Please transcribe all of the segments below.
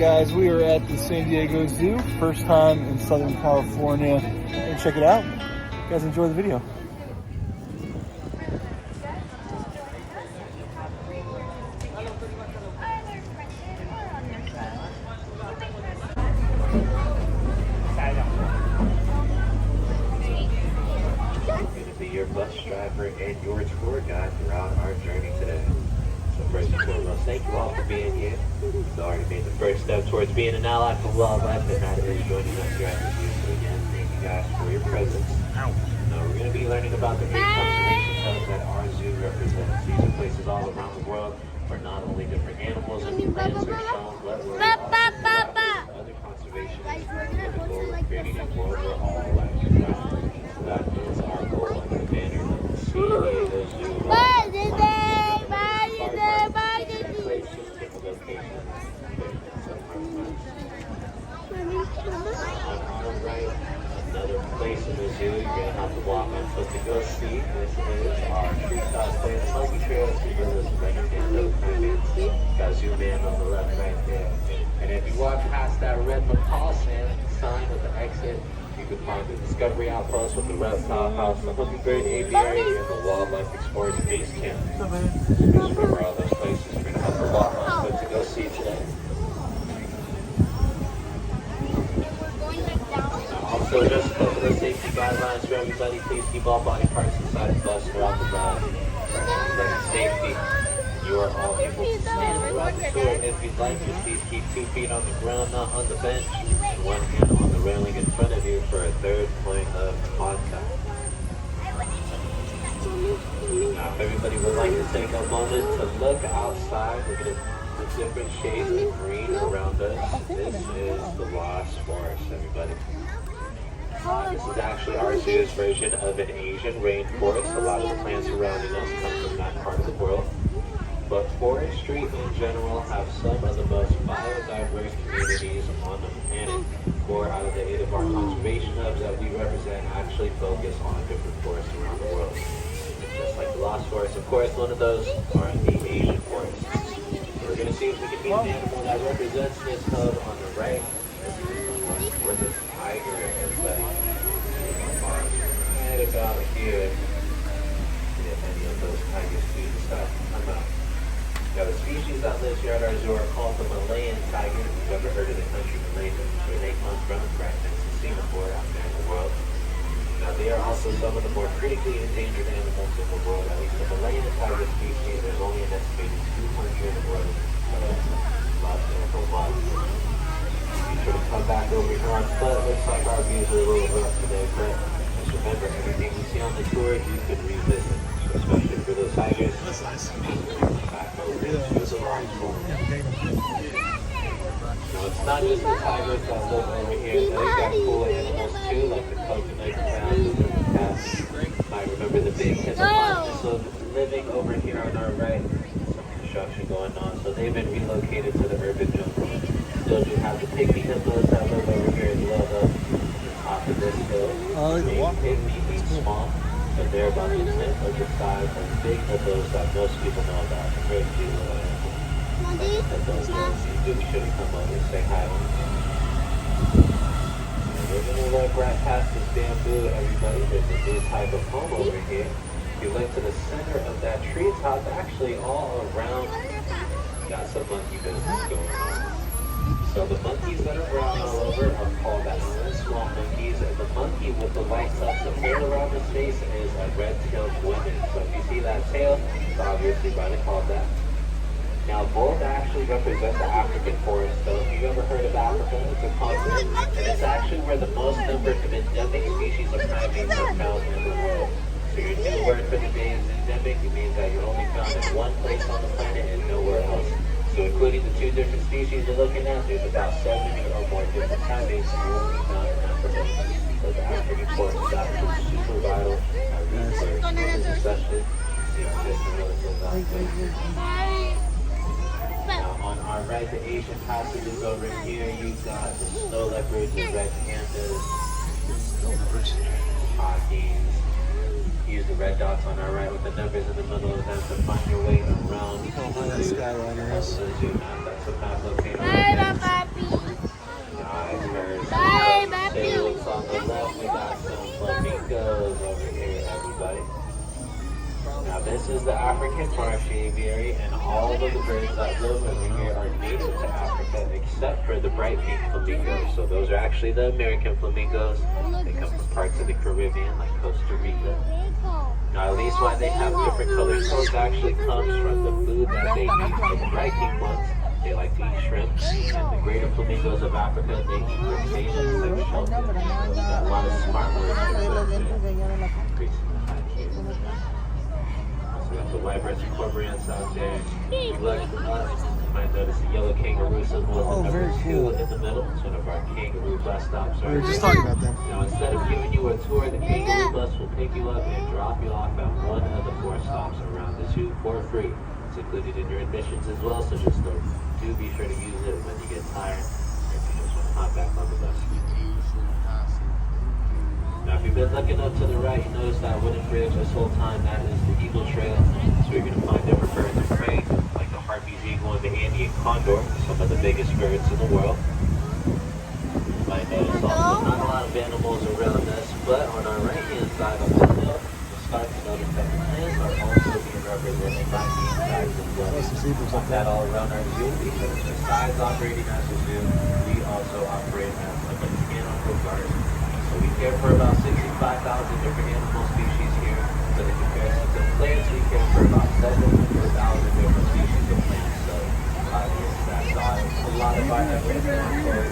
guys, we are at the San Diego Zoo, first time in Southern California. And check it out. You guys enjoy the video. Your bus driver and your tour guide throughout our journey today. So first and foremost, thank you all for being here. You've already made the first step towards being an ally for wildlife, and that is joining us here at the zoo. So again, thank you guys for your presence. Now we're going to be learning about the 8 conservation hubs that our zoo represents. These are places all around the world where not only different animals and plants are shown, but where other conservation is with the goal of creating a world where all life is found. So that is our goal and the banner of the San Diego Zoo. Another place in the zoo you're going to have to walk on foot to go see. This is our treetop plant monkey trails. We go to some recommended primates. Got zoom in on the left right there. And if you walk past that red macaw sign with the exit, you can find the Discovery Outpost with the reptile house, the hummingbird aviary, and the wildlife explorers base camp. Just remember all those places you're going to have to walk on foot to go see today. Also, just a couple of safety guidelines for everybody. Please keep all body parts inside the bus throughout the ride. For everybody's safety, you are all able to stand throughout the tour. If you'd like to, please keep 2 feet on the ground, not on the bench, and 1 hand on the railing in front of you for a 3rd point of contact. Now, if everybody would like to take a moment to look outside, look at the different shades of green around us. This is the Lost Forest, everybody. This is actually our zoo's version of an Asian rainforest. A lot of the plants surrounding us come from that part of the world. But forestry in general have some of the most biodiverse communities on the planet. 4 out of the 8 of our conservation hubs that we represent actually focus on different forests around the world. Just like the Lost Forest, of course, one of those are the Asian forests. So we're going to see if we can meet the animal that represents this hub on the right. Where the tiger everybody right about here. If any of those tigers do decide to come out. Now the species that lives here at our zoo are called the Malayan tiger. If you've ever heard of the country Malaysia, where they come from, right next to Singapore out there in the world. Now they are also some of the more critically endangered animals in the world. At least the Malayan tiger species, there's only an estimated 200 in the world. Lots of animal wildlife. Be sure to come back over here on foot. Looks like our views are a little rough today, but just remember, everything we see on the tour, you can revisit. So especially for those tigers, back over to the line. Now, it's not just the tigers that live over here. They've got cool animals too, like the coconut crabs and the cats. I remember the big hippopotamus living over here on our right. Some construction going on, so they've been relocated to the urban jungle. Still do have the pygmy hippos that live over here as well, though, at the top of this hill. Pygmy means small, but they're about the 10th of the size of big hippos that most people know about. Very cute little animals. Hippos, you do be sure to come over and say hi. And we're going to look right past this bamboo, everybody. There's a new type of home over here. If you look to the center of that treetop, actually all around, got some monkey business going on. So the monkeys that are brown all over are called Allen small monkeys, and the monkey with the white tufts of hair around his face is a red-tailed women. So if you see that tail, it's obviously why they call that. Now both actually represent the African forest. So if you've ever heard of Africa, it's a continent, and it's actually where the most number of endemic species of primates are found in the world. So your new word for the day is endemic. It means that you're only found in one place on the planet and nowhere else. So including the 2 different species you're looking at, there's about 70 or more different primates only found in Africa. So the African forest is actually super vital. Especially the existing relative Now on our right, the Asian passages over here, you've got the snow leopards, the red pandas, hawkins. Use the red dots on our right with the numbers in the middle of them to find your way around. Skyliner is. That's a map located right there. is the African marsh aviary, and all of the birds that live over here are native to Africa except for the bright pink flamingos. So those are actually the American flamingos. They come from parts of the Caribbean like Costa Rica. Now, at least why they have different color codes actually comes from the food that they eat. So the bright pink ones, they like to eat shrimp, and the greater flamingos of Africa, they eat crustaceans like shellfish. So we got a lot of smart words there. Increasing the high case. So we have the white breast cormorants out there. If you look up, you might notice the yellow kangaroo symbol is the number 2 in the middle. It's one of our kangaroo bus stops. We were just talking about them. Now, instead of giving you a tour, the kangaroo bus will pick you up and drop you off at one of the 4 stops around the zoo for free. It's included in your admissions as well, so just do be sure to use it when you get tired or if you just want to hop back on the bus. Now, if you've been looking up to the right, you notice that wooden bridge this whole time. That is the Eagle Trail. So you're going to find different birds of prey, like the Harpy's eagle and the Andean condor, some of the biggest birds in the world. You might notice also not a lot of animals around us, but on our right-hand side of the hill, you'll start to notice that the plants are also being represented by these guys as well. Put that all around our zoo, because besides operating as a zoo, we also operate as a botanical garden. So we care for about 65,000 different animal species here. So in comparison to plants, we care for about 700,000 different species of plants. So that's a lot of our efforts going forward.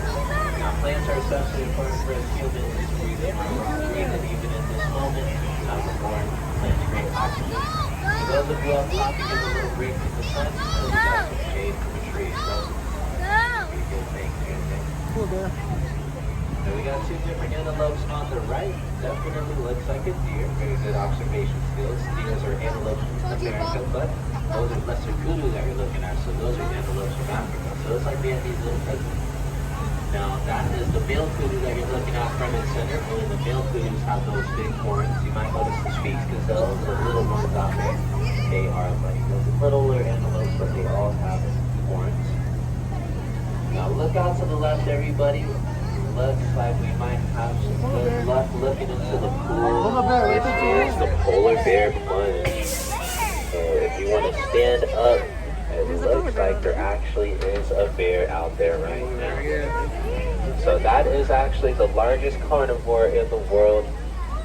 Now, plants are especially important for us humans. It's the reason why we're all breathing even in this moment. As we're born, plants create oxygen. For those of you up top, you get a little break from the sun, and you got some shade from the trees. So, pretty good thing here. Cool, bear. So we got 2 different antelopes on the right. Definitely looks like a deer. Very good observation skills. Deers are antelopes from America, but those are lesser kudu that you're looking at. So those are antelopes from Africa. So it's like they have these little cousins. Now that is the male kudu that you're looking at front and center. Only the male kudus have those big horns. You might notice the Sphinx gazelles, the little ones out there. They are like those littler antelopes, but they all have horns. Now look out to the left, everybody. Looks like we might have some good luck looking into the pool. This is the polar bear plunge. So if you want to stand up, it looks like there actually is a bear out there right now. So that is actually the largest carnivore in the world.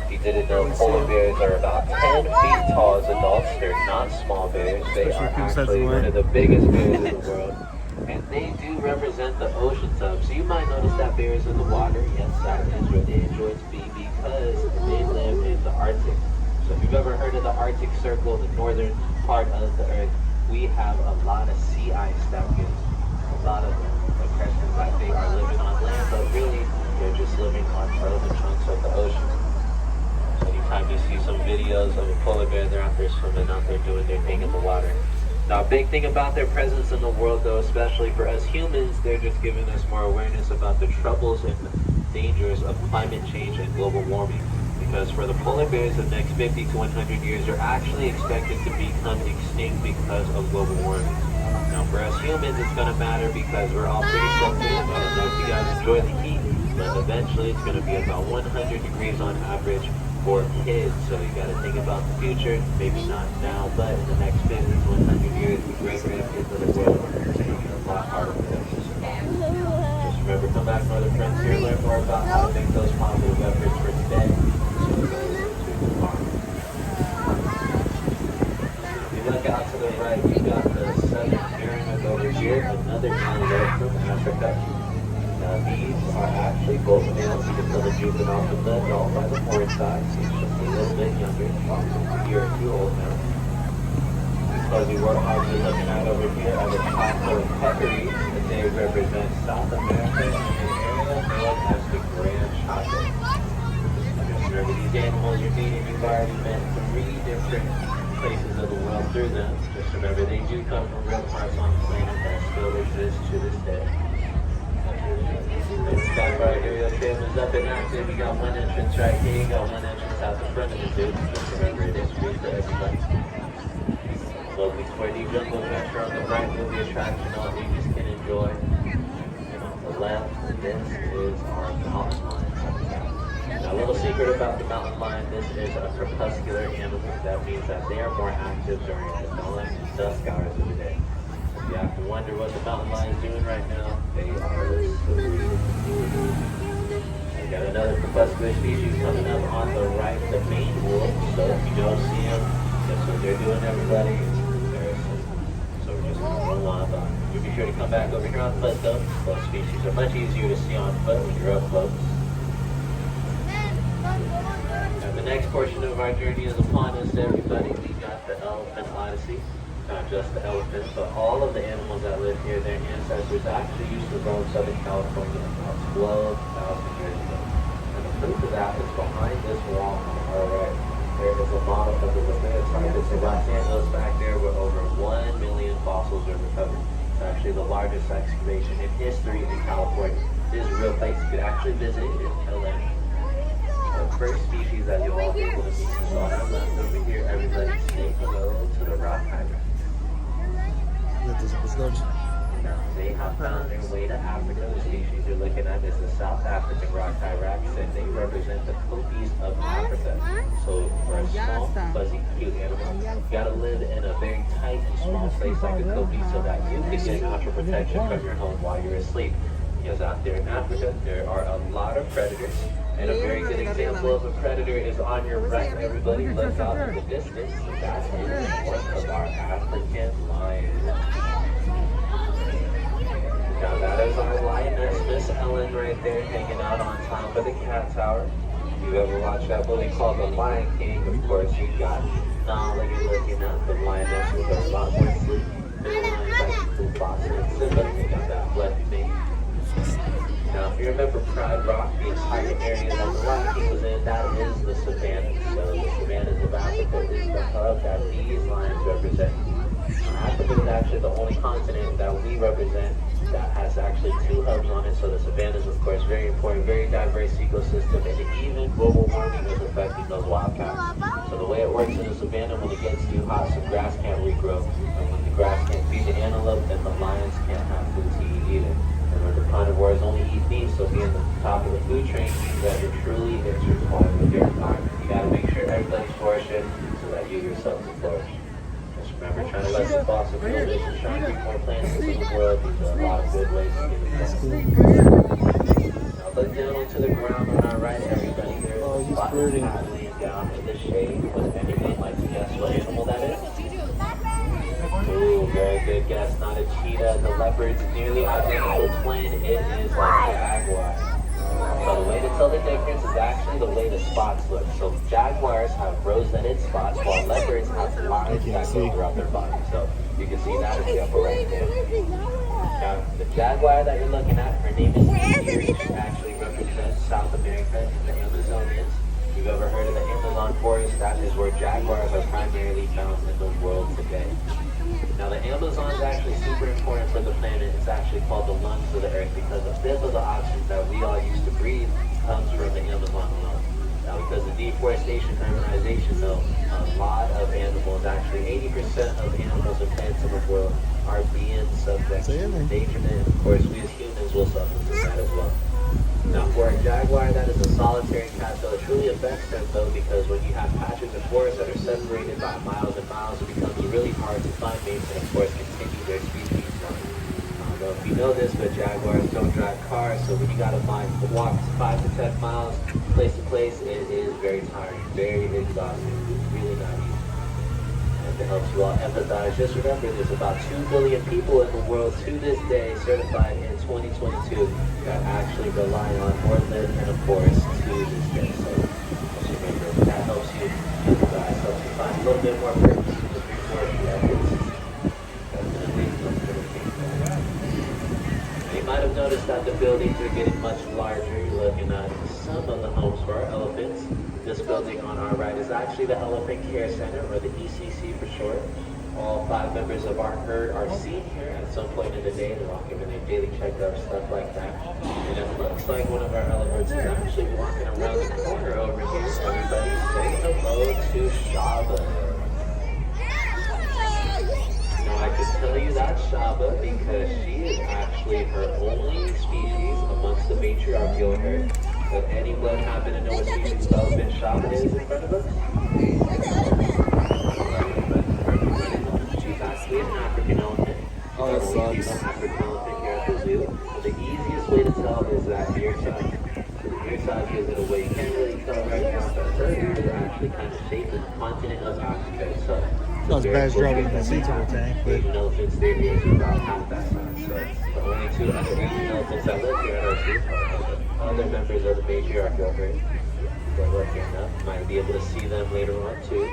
If you didn't know, polar bears are about 10 feet tall as adults. They're not small bears. They are actually one of the biggest bears in the world. And they do represent the ocean sub. So you might notice that bears in the water. Yes, that is where they enjoy to be because they live in the Arctic. So if you've ever heard of the Arctic Circle, the northern part of the Earth, we have a lot of sea ice that gives a lot of the impressions that they are living on land, but really they're just living on frozen chunks of the ocean. Anytime you see some videos of a polar bear, they're out there swimming, out there doing their thing in the water. Now, a big thing about their presence in the world, though, especially for us humans, they're just giving us more awareness about the troubles and dangers of climate change and global warming. Because for the polar bears, the next 50 to 100 years are actually expected to become extinct because of global warming. Now, for us humans, it's going to matter because we're all pretty sensitive. I don't know if you guys enjoy the heat, but eventually it's going to be about 100 degrees on average for kids. So you got to think about the future, maybe not now, but in the next 50 to 100 years, the great-grandkids of the world are going to be a lot harder for them to survive. Just remember, come back from other friends here, learn more about how to make those positive efforts for today. So it goes into tomorrow. If you look out to the right, you got the southern pyramid over here, another antelope from Africa. Now these are actually both males. You can tell the juvenile from the adult by the horn size. He's just a little bit younger, a year or 2 old now. These fuzzy warthogs you're looking at over here are the Taco peccaries, and they represent South America and an area known as the Grand Chaco. Just remember, these animals you're meeting, you've already met 3 different places of the world through them. Just remember, they do come from real parts on the planet that still exist to this day. The Skyfire aerial cam is up and active. You got one entrance right here, you got one entrance out the front of the zoo. Just remember, it is free for everybody. Lovely 4D jungle adventure on the right will be attraction all ages can enjoy. And on the left, this is our mountain lions. Now A little secret about the mountain lion, this is a crepuscular animal. That means that they are more active during the dawn and dusk hours of the day. If you have to wonder what the mountain lion is doing right now, they are sleeping. We got another crepuscular species coming up on the right, the Maine wolf. So if you don't see them, that's what they're doing, everybody. They're asleep. So we're just going to roll on by. You be sure to come back over here on foot though. Both species are much easier to see on foot when you're up close. Now the next portion of our journey is upon us, everybody. We got the Elephant Odyssey. Not just the elephants, but all of the animals that live here, their ancestors actually used to roam Southern California about 12,000 years ago. And the proof of that is behind this wall on our right. There is a model of the Lepidopithecus Los back there where over 1 million fossils are recovered. It's actually the largest excavation in history in California. It is a real place you could actually visit in LA. The first species that you'll all be able to meet is on our left over here. Everybody stay below to the rock hydrant. Now, they have found their way to Africa. The species you're looking at is the South African rock hyrax, and they represent the copies of Africa. So for a small, fuzzy, cute animal, you gotta live in a very tight and small place like a copy so that you can get natural protection from your home while you're asleep. Because out there in Africa, there are a lot of predators. And a very good example of a predator is on your right. Everybody look out in the distance. That is one of our African lions. Now that is our lioness, Miss Ellen, right there, hanging out on top of the cat tower. If you ever watched that movie called The Lion King, of course you got Nala you're looking at, the lioness with a lot more sleep. The lions like Mufasa and Simba, they got that bloody name. Now, if you remember Pride Rock, the entire area that the Lion King was in, that is the savannah. So the savannas of Africa is the hub that these lions represent. Africa is actually the only continent that we represent that has actually 2 hubs on it. So the savannas, of course, very important, very diverse ecosystem, and even global warming is affecting those wildcats. So the way it works in the savannah, when it gets too hot, some grass can't regrow. And when the grass can't feed the antelope, then the lions can't have food to eat either. And the carnivores only eat meat, so being at the top of the food chain means that you're truly intertwined with your environment. You gotta make sure everybody's flourishing so that you yourself can flourish. Just remember, trying to lessen fossil fuel emissions, trying to get more plants in the world, these are a lot of good ways to get it done. Now look down into the ground on our right, everybody. There is a spotted cat laying down in the shade. Would anyone like to guess what animal that is? Ooh, very good guess. Not a cheetah. The leopard's nearly identical twin. It is a jaguar. So the way to tell the difference is actually the way the spots look. So jaguars have rosetted spots, while leopards have lines that go throughout their body. So you can see that in the upper right there. Now, the jaguar that you're looking at, her name is Tigris. She actually represents South America and the Amazonians. If you've ever heard of the Amazon forest, that is where jaguars are primarily found in the world today. Now the Amazon is actually super important for the planet. It's actually called the lungs of the earth because a fifth of the oxygen that we all use to breathe comes from the Amazon alone. Now because of deforestation and urbanization though, a lot of animals, actually 80% of animals and plants in the world are being subject to endangerment. And of course we as humans will suffer from that as well. Now for a jaguar, that is a solitary cat, so it truly affects them though, because when you have patches of forest that are separated by miles and miles, it becomes really hard to find mates and of course continue their species run. I don't know if you know this, but jaguars don't drive cars, so when you gotta walk 5 to 10 miles place to place, it is very tiring, very exhausting. It's really not easy. And to help you all empathize, just remember there's about 2 billion people in the world to this day, certified in 2022, that actually rely on or live in a forest to this day. So just remember, that helps you empathize, helps you find a little bit more purpose in just before the efforts. Definitely you might have noticed that the buildings are getting much larger. You're looking at some of the homes for our elephants. This building on our right is actually the Elephant Care Center, or the ECC for short. All 5 members of our herd are seen here at some point in the day. They're all given their daily checkups, stuff like that. And it looks like one of our elephants is actually walking around the corner over here. Everybody say hello to Shaba. Now I can tell you that's Shaba because she is actually her only species amongst the matriarchal herd. Would anyone happen to know what species of elephant shop is in front of us? She's actually an African elephant. Oh, that She's the only sucks. female African elephant here at the zoo. But the easiest way to tell is that ear size. So the ear size gives it away. You can't really tell right now, but her ears are actually kind of shaped in the continent of Africa itself. Not as bad as driving the sea turtle tank, but Asian elephants, their ears are about half that size. So the only two other Asian elephants that live here at our zoo are other members of the matriarchal herd. They're lucky enough. Might be able to see them later on too.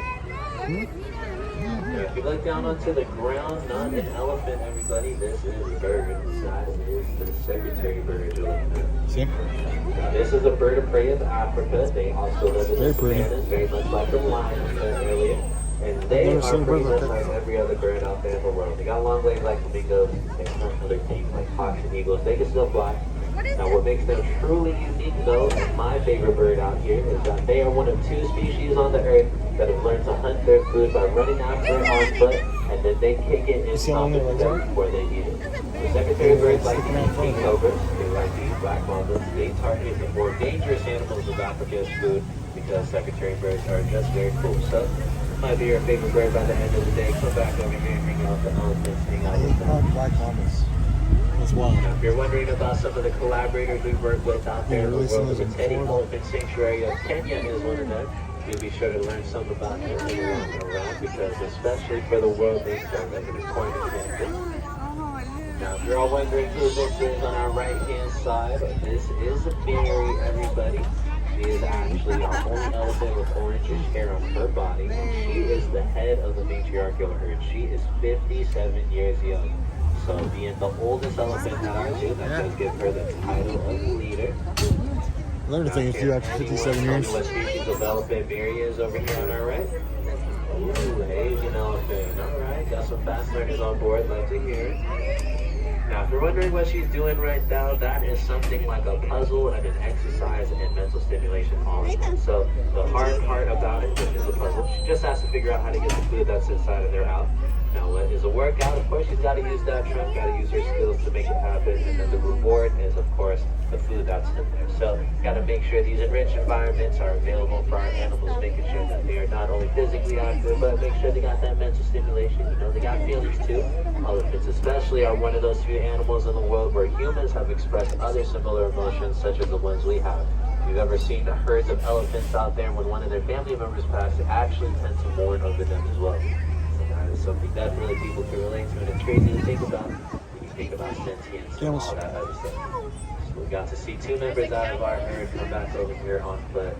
Now, if you look down onto the ground, not an elephant, everybody. This is a bird. That is the secretary bird you're looking at. see? Now, this is a bird of prey of Africa. They also live in the Very pretty. savannas, very much like the lion we said earlier. And they Never are seen a bird pretty like much that. like every other bird out there in the world. They got long legs like flamingos. They have other things like hawks and eagles. They can still fly. Now, what makes them truly unique, though, and my favorite bird out here, is that they are one of two species on the earth that have learned to hunt their food by running after it on foot, and then they kick it and see how stomp long it their to legs death before they eat it. The secretary birds like to eat king cobras. They like to eat black mambas. They target the more dangerous animals of Africa as food because secretary birds are just very cool. So, might be your favorite bird by the end of the day. Come back over here and hang out with the elephants, hang out with them. Black mamas. That's wild. Now, if you're wondering about some of the collaborators we work with out there in the releasing world, those the in Teddy Florida. Elephant Sanctuary of Kenya is one of them. You'll be sure to learn some about him and around because especially for the world they serve as an important campus. Now, if you're all wondering who this is on our right-hand side, this is Mary, everybody. She is actually our only elephant with orangish hair on her body, and she is the head of the matriarchal herd. She is 57 years young. So being the oldest elephant at our zoo, that does give her the title of leader. Learned a thing or two after 57 years. What species of elephant Mary is over here on our right? Ooh, Asian elephant. All right, got some fast learners on board. Love to hear it. Now, if you're wondering what she's doing right now, that is something like a puzzle and an exercise and mental stimulation all in one. So the hard part about it, which is a puzzle, she just has to figure out how to get the food that's inside of there out. Now, what is a workout? Of course, she's got to use that trunk, got to use her skills to make it happen. And then the reward is, of course, the food that's in there. So, got to make sure these enriched environments are available for our animals, making sure that they are not only physically active, but make sure they got that mental stimulation. You know, they got feelings too. Elephants especially are one of those few animals in the world where humans have expressed other similar emotions, such as the ones we have. If you've ever seen the herds of elephants out there, when one of their family members passed, they actually tend to mourn over them as well. It's something definitely people can relate to, and it's crazy to think about when you think about sentience and all that other stuff. So we got to see two members out of our herd come back over here on foot.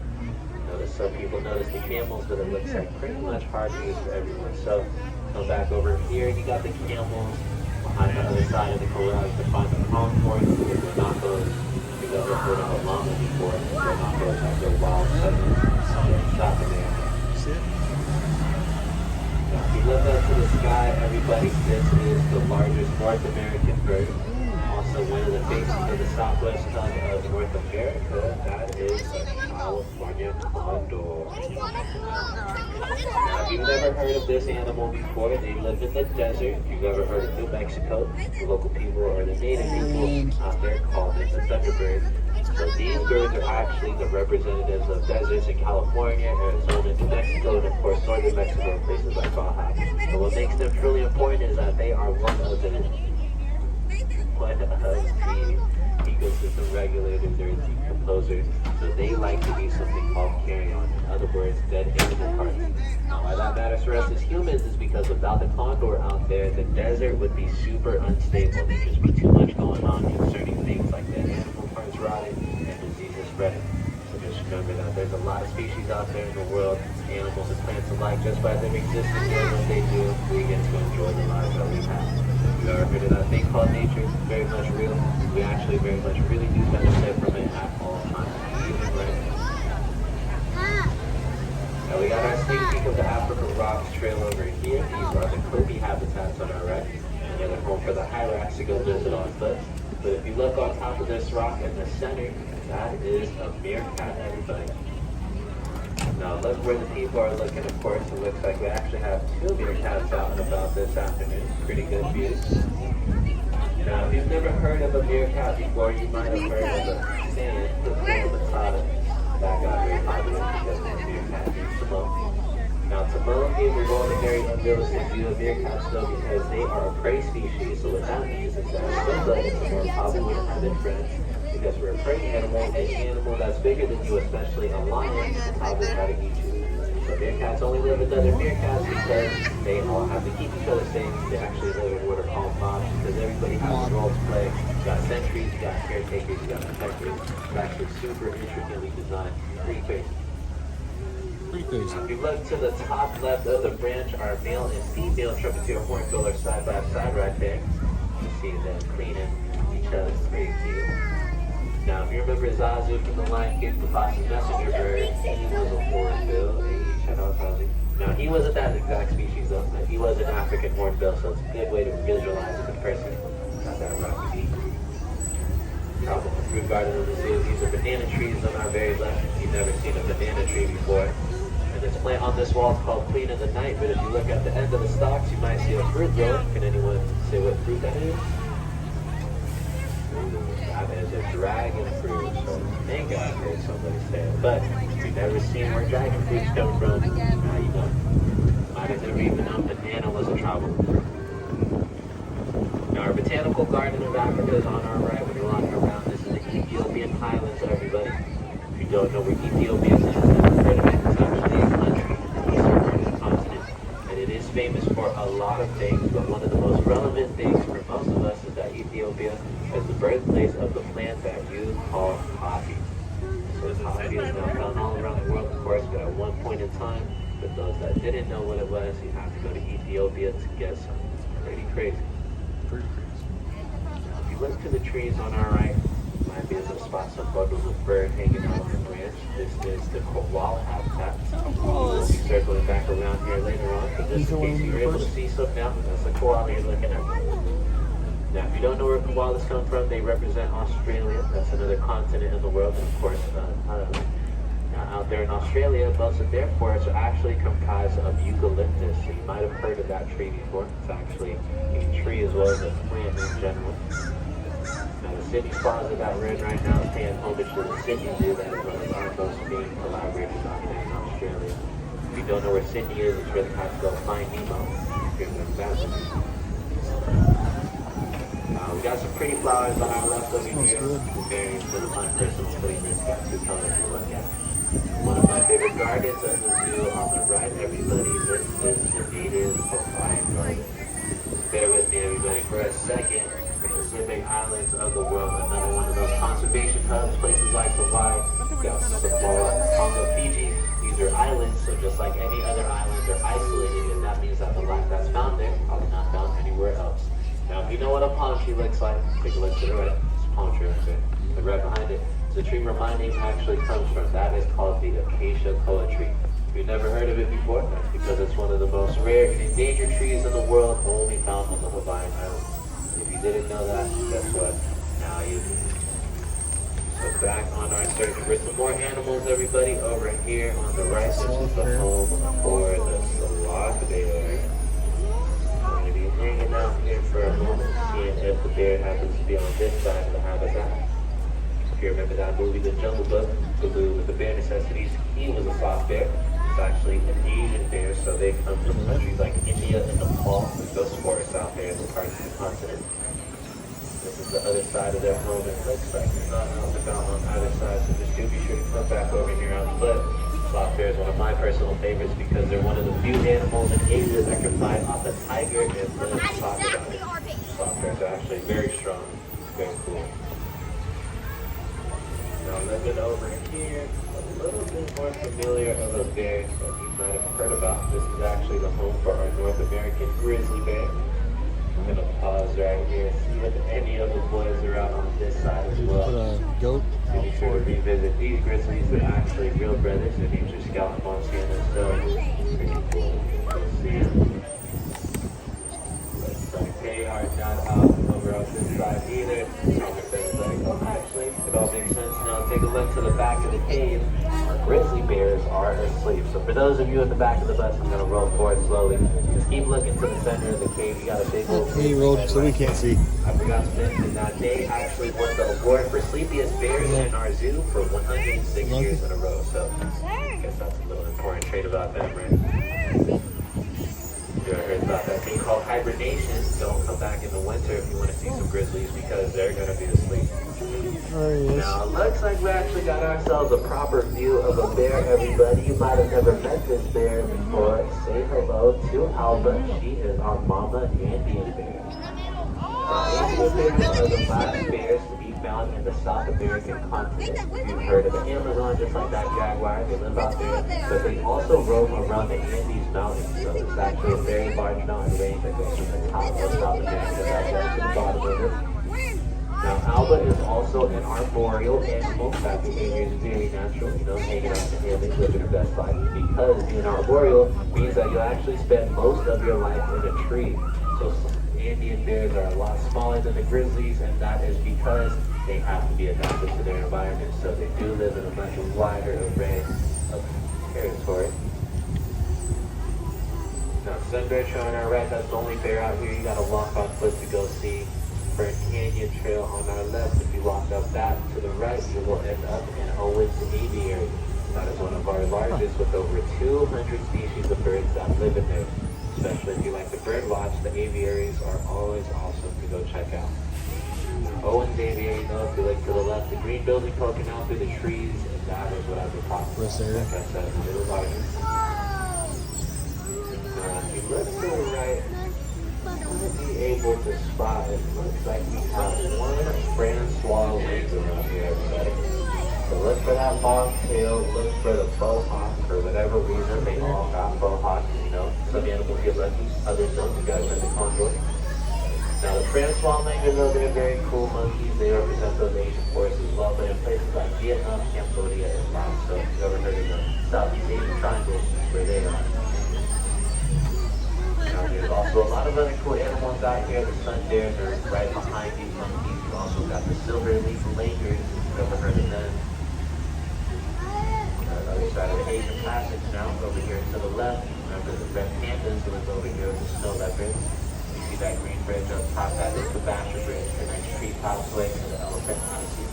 Notice some people notice the camels, but it looks like pretty much hard news for everyone. So come back over here, you got the camels behind the other side of the corral. You can find the pronghorns, the guanacos. If you've ever heard of a llama before, guanacos have their wild sudden shot in there. If you look up to the sky, everybody, this is the largest North American bird. Also one of the faces of the southwest hub of North America. That is a California condor. Now, if you've never heard of this animal before, they live in the desert. If you've ever heard of New Mexico, the local people or the native people out there call them the Thunderbird. So these birds are actually the representatives of deserts in California, Arizona, New Mexico, and of course northern Mexico and places like Baja. And what makes them truly important is that they are one of the ecosystem regulators or decomposers. So they like to do something called carrion. In other words, dead animal parts. Now why that matters for us as humans is because without the condor out there, the desert would be super unstable. There'd just be too much going on concerning things like dead animal parts rotting and diseases spreading. So just remember that there's a lot of species out there in the world, animals and plants alike, just by their existence doing what they do, we get to enjoy the lives that we have. If you've ever heard of that thing called nature, it's very much real. We actually very much really do benefit from it at all times, even right now. Now we got our sneak peek of the Africa Rocks Trail over here. These are the Kobe habitats on our right. And they're the home for the hyrax to go visit on foot. But if you look on top of this rock in the center, that is a meerkat, everybody. Now look where the people are looking, of course. It looks like we actually have two meerkats out and about this afternoon. Pretty good views. Now, if you've never heard of a meerkat before, you might have heard of a saying, the matata. That got very popular because of the meerkat being Timon. Now, Timon gave the world a very unrealistic view of meerkats, though, because they are a prey species. So what that means is that somebody in Timon probably wouldn't have been friends, because we're a prey animal, any animal that's bigger than you, especially a lion, will probably try to eat you. So meerkats only live with other meerkats because they all have to keep each other safe. They actually live in what are called mobs because everybody has a role to play. You got sentries, you got caretakers, you got protectors. It's actually super intricately designed. Pretty crazy. Pretty crazy. If you look to the top left of the branch, our male and female trumpeter hornbill are side by side right there. You see them cleaning each other's pretty cute. Now, if you remember Zazu from The Lion King, the Fox's messenger bird, he was a hornbill. Now, he wasn't that exact species though, but he was an African hornbill, so it's a good way to visualize it in person. Got that rocky beak. Tropical fruit garden of the zoo. These are banana trees on our very left. You've never seen a banana tree before. And this plant on this wall is called Queen of the Night, but if you look at the end of the stalks, you might see a fruit growing. Can anyone say what fruit that is? That is a dragon fruit, so I think I heard somebody say it. But if you've never seen where dragon fruits come from, now you know. Might have never even known banana was a tropical fruit. Now our botanical garden of Africa is on our right when you're walking around. This is the Ethiopian highlands, everybody. If you don't know where Ethiopia is, it's actually a country in the eastern part of the continent. And it is famous for a lot of things, but one of the most relevant things for most of us is that Ethiopia is the birthplace of the plant that you call coffee. So coffee is now found all around the world, of course, but at one point in time, for those that didn't know what it was, you have to go to Ethiopia to get some. Pretty crazy. Pretty crazy. Now, if you look to the trees on our right, you might be able to spot some bundles of fur hanging out on the branch. This is the koala habitat. We'll be circling back around here later on, but just in case you're able to see some now, that's the koala you're looking at. Now, if you don't know where koalas come from, they represent Australia. That's another continent in the world, and of course, now out there in Australia, most of their forests are actually comprised of eucalyptus. So you might have heard of that tree before. It's actually a tree as well as a plant in general. Now, the Sydney Plaza that we're in right now is paying homage to the Sydney Zoo. That is one of our most being collaborators out there in Australia. If you don't know where Sydney is, it's where the cats go Find Nemo. If you remember that. We got some pretty flowers on our left over here. The berries for the fun personal flavors. Got two colors to look at. One of my favorite gardens of the zoo on the right, everybody. This is the native papaya garden. Bear with me, everybody, for a second. The Pacific Islands of the world, another one of those conservation hubs, places like Hawaii. Got Samoa, Tonga, Fiji. These are islands, so just like any other island, they're isolated, and that means that the life that's found there is probably not found anywhere else. Now, if you know what a palm tree looks like, take a look to the right. It's a palm tree right there. The right behind it. The tree where my name actually comes from. That is called the acacia koa tree. If you've never heard of it before, that's because it's one of the most rare and endangered trees in the world, only found on the Hawaiian Islands. If you didn't know that, guess what? Now you do. So back on our search for some more animals, everybody. Over here on the right, this is the home for the sloth bear. Hanging out here for a moment, seeing if the bear happens to be on this side of the habitat. If you remember that movie, The Jungle Book, Baloo with the Bare Necessities, he was a sloth bear. It's actually an Asian bear, so they come from countries like India and Nepal. There's those forests out there in the parts of the continent. This is the other side of their home. It looks like there's not out and about on either side, so just do be sure to come back over here on the left. Sloth bear is one of my personal favorites because they're one of the few animals in Asia that can fight off a tiger and live to talk about it. Sloth bears are actually very strong, very cool. Now living over here, a little bit more familiar of a bear that you might have heard about. This is actually the home for our North American grizzly bear. I'm gonna pause right here, see if any of the boys are out on this side as well. Put a goat So be sure to revisit these grizzlies. They're actually real brothers. Their names are Scout and Montana. So pretty cool. You'll see them. Looks like they are not out over on this side either. Like, oh, actually, it all makes sense now take a look to the back of the cave. Our grizzly bears are asleep. So for those of you in the back of the bus, I'm going to roll forward slowly. Just keep looking to the center of the cave. You got a big old He rolled so we can't see. I forgot to mention that they actually won the award for sleepiest bears in our zoo for 106 years in a row. So I guess that's a little important trait about them, right? You ever heard about that thing called hibernation? Don't come back in the winter if you want to see some grizzlies because they're going to be asleep. There he is. Now, it looks like we actually got ourselves a proper view of a bear, everybody. You might have never met this bear before. Say hello to Alba. She is our mama Andean bear. Andean bears are the last bears to be found in the South American continent. You've heard of the Amazon, just like that jaguar. They live out there, but they also roam around the Andes Mountains. So it's actually a very large mountain range that goes from the top of South America back down to the bottom of it. Now, Alba is also an arboreal animal. That behavior is very natural. You know, hanging out in the hammock, living your best life. Because being arboreal means that you'll actually spend most of your life in a tree. So Andean bears are a lot smaller than the grizzlies, and that is because they have to be adapted to their environment. So they do live in a much wider array of territory. Now, sun bear showing our right, that's the only bear out here. You gotta walk on foot to go see. Burnt Canyon Trail on our left. If you walk up that to the right, you will end up in Owens Aviary. That is one of our largest with over 200 species of birds that live in there. Especially if you like to bird watch, the aviaries are always awesome to go check out. Owens Aviary, though, if you look to the left, the green building poking out through the trees, and that is what I've been talking about. Yes, sir. Like I said, a little larger. If you look to the right, be able to spot it. Looks like we have one Francois laser out here, everybody. So look for that long tail, look for the bohawk. For whatever reason, they all got bohawks, you know. Some animals get lucky, others don't. You guys heard the condor. Now the Francois langurs, though, they're very cool monkeys. They represent those Asian forests as well, but in places like Vietnam, Cambodia, and Laos. So if you've ever heard of the Southeast Asian triangle, where they are. Now, there's also a lot of other cool animals out here. The sun bears are right behind these monkeys. You've also got the silver leaf langurs, if you've ever heard of them. The other side of the Asian Passage now, over here to the left. Remember the red pandas live over here with the snow leopards. You see that green bridge up top, that is the Basher Bridge, and then treetops way to the Elephant Odyssey.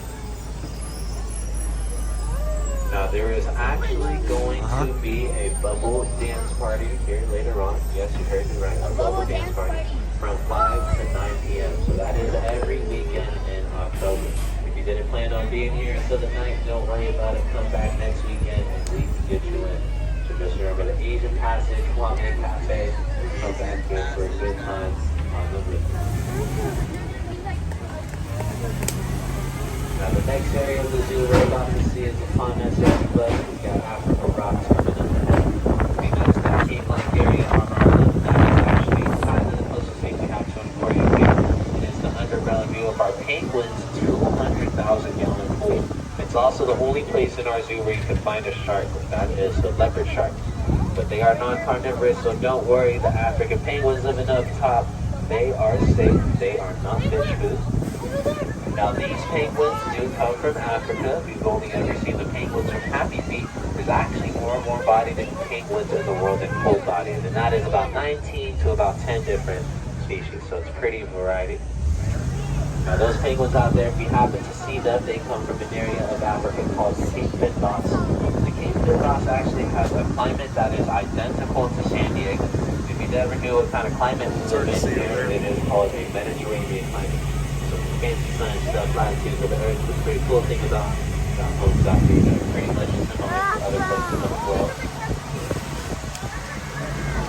Now there is actually going to be a bubble dance party here later on. Yes, you heard me right, a bubble dance party from 5 to 9 p.m. So that is every weekend in October. If you didn't plan on being here until the night, don't worry about it. Come back next weekend and we can get you in. So just remember the Asian Passage, Kwame Cafe. Come back here for a good time on the weekend. Now the next area of the zoo we're about to see is upon us, everybody. We got Africa rocks coming up ahead. We noticed that cave-like area on our left. That is actually kind of the closest thing we have to an aquarium here. It is the underground view of our penguins' 200,000-gallon pool. It's also the only place in our zoo where you can find a shark. That is the leopard shark. But they are non-carnivorous, so don't worry. The African penguins living up top, they are safe. They are not fish food. Now these penguins do come from Africa. We've only ever seen the penguins from Happy Feet. There's actually more bodied than penguins in the world than cold bodied, and that is about 19 to about 10 different species, so it's pretty variety. Now those penguins out there, if you happen to see them, they come from an area of Africa called Cape Pitdos. The Cape Pitdos actually has a climate that is identical to San Diego. If you never knew what kind of climate we live in here, it is called a Mediterranean climate. Fancy science stuff, latitudes of the earth. What's pretty cool thing about homes out here that are pretty much similar to other places in the world.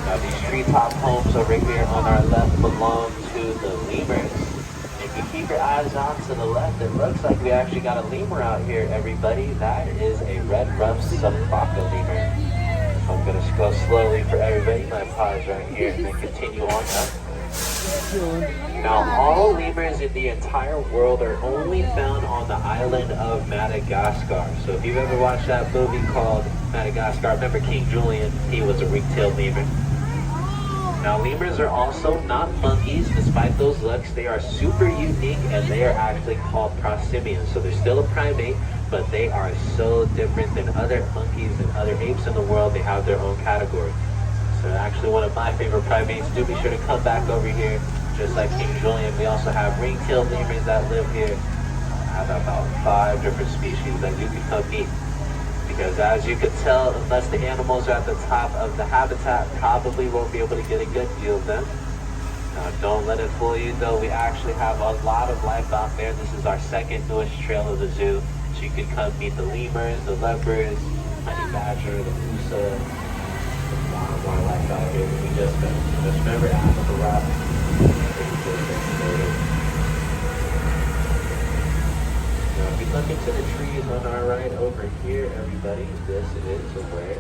Now these treetop homes over here on our left belong to the lemurs. If you keep your eyes on to the left, it looks like we actually got a lemur out here, everybody. That is a red-ruffed subquokka lemur. I'm going to go slowly for everybody. My pause right here and then continue on up. Now, all lemurs in the entire world are only found on the island of Madagascar. So if you've ever watched that movie called Madagascar, remember King Julian? He was a ring-tailed lemur. Now, lemurs are also not monkeys. Despite those looks, they are super unique, and they are actually called prosimians. So they're still a primate, but they are so different than other monkeys and other apes in the world. They have their own category. So actually one of my favorite primates. Do be sure to come back over here. Just like King Julien, we also have ring-tailed lemurs that live here. I have about 5 different species that you can come meet. Because as you can tell, unless the animals are at the top of the habitat, probably won't be able to get a good view of them. Now, don't let it fool you though, we actually have a lot of life out there. This is our second newest trail of the zoo. So you can come meet the lemurs, the leopards, honey badger, the musa, a lot of wildlife out here. We just remember Africa rock. Now, if you look into the trees on our right over here, everybody, this is where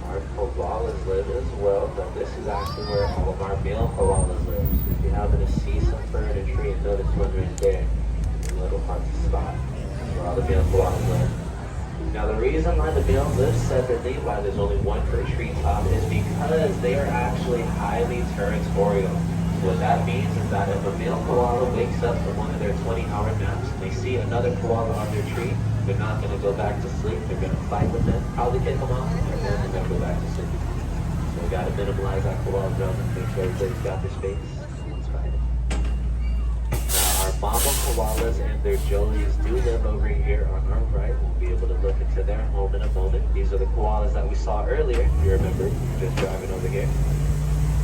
our koalas live as well. But this is actually where all of our male koalas live. So if you happen to see some fur in a tree, notice one right there, a little hard to spot. That's where all the male koalas live. Now, the reason why the males live separately, why there's only one per treetop, is because they are actually highly territorial. What that means is that if a male koala wakes up from one of their 20-hour naps and they see another koala on their tree, they're not going to go back to sleep. They're going to fight with them, probably kick them off, and then they're going to go back to sleep. So we got to minimize our koala drama, make sure everybody's got their space. Let's fight it. Now, our mama koalas and their joeys do live over here on our right. We'll be able to look into their home in a moment. These are the koalas that we saw earlier, if you remember, just driving over here.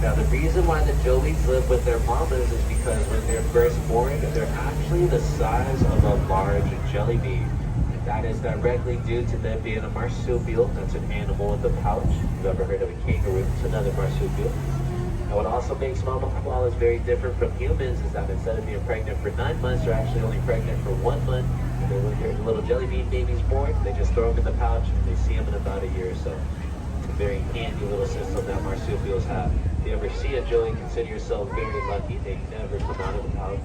Now, the reason why the joeys live with their mamas is because when they're first born, they're actually the size of a large jelly bean. And that is directly due to them being a marsupial. That's an animal with a pouch. If you've ever heard of a kangaroo, it's another marsupial. And what also makes mama koalas very different from humans is that instead of being pregnant for 9 months, they're actually only pregnant for 1 month. And then when their little jelly bean baby's born, they just throw them in the pouch and they see them in about a year or so. It's a very handy little system that marsupials have. If you ever see a joey, consider yourself very lucky. They never come out of the pouch.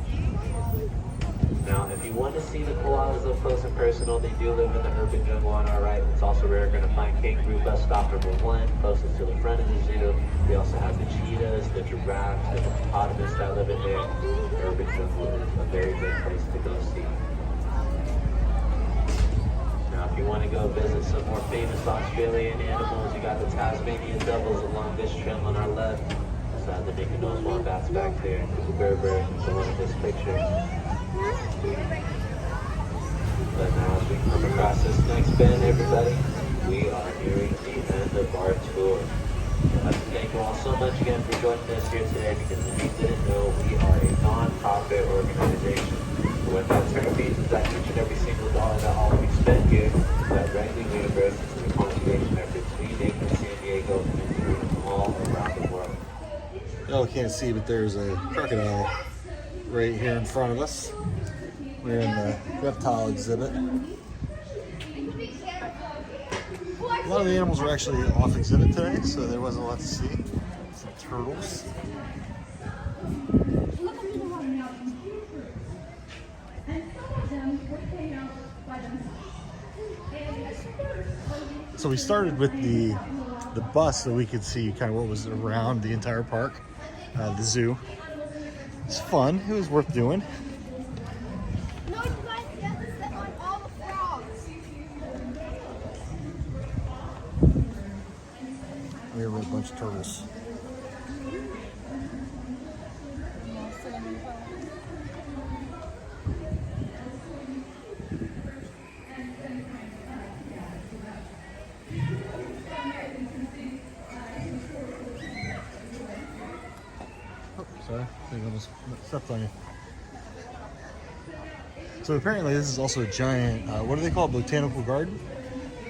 Now, if you want to see the koalas up close and personal, they do live in the urban jungle on our right. It's also rare. You're going to find kangaroo bus stop number 1, closest to the front of the zoo. We also have the cheetahs, the giraffes, the hippopotamus that live in there. The urban jungle is a very good place to go see. Now, if you want to go visit some more famous Australian animals, you got the Tasmanian devils along this trail on our left. Beside the naked nose wombats back there. The Berber, the one in this picture. But now, as we come across this next bend, everybody, we are nearing the end of our tour. I'd like to thank you all so much again for joining us here today, because if you didn't know, we are a non-profit organization. What that term means is that each and every single dollar that all of you spend here directly reimburses to the conservation efforts we make in San Diego and all around the world. Y'all can't see, but there's a crocodile right here in front of us. We're in the reptile exhibit. A lot of the animals were actually off exhibit today, so there wasn't a lot to see. Some turtles. So we started with the bus so we could see kind of what was around the entire park, the zoo. It's fun. It was worth doing. No, you guys get to sit on all the frogs. We have a bunch of turtles. Sorry, I think I almost stepped on you. So apparently this is also a giant, what do they call it, botanical garden?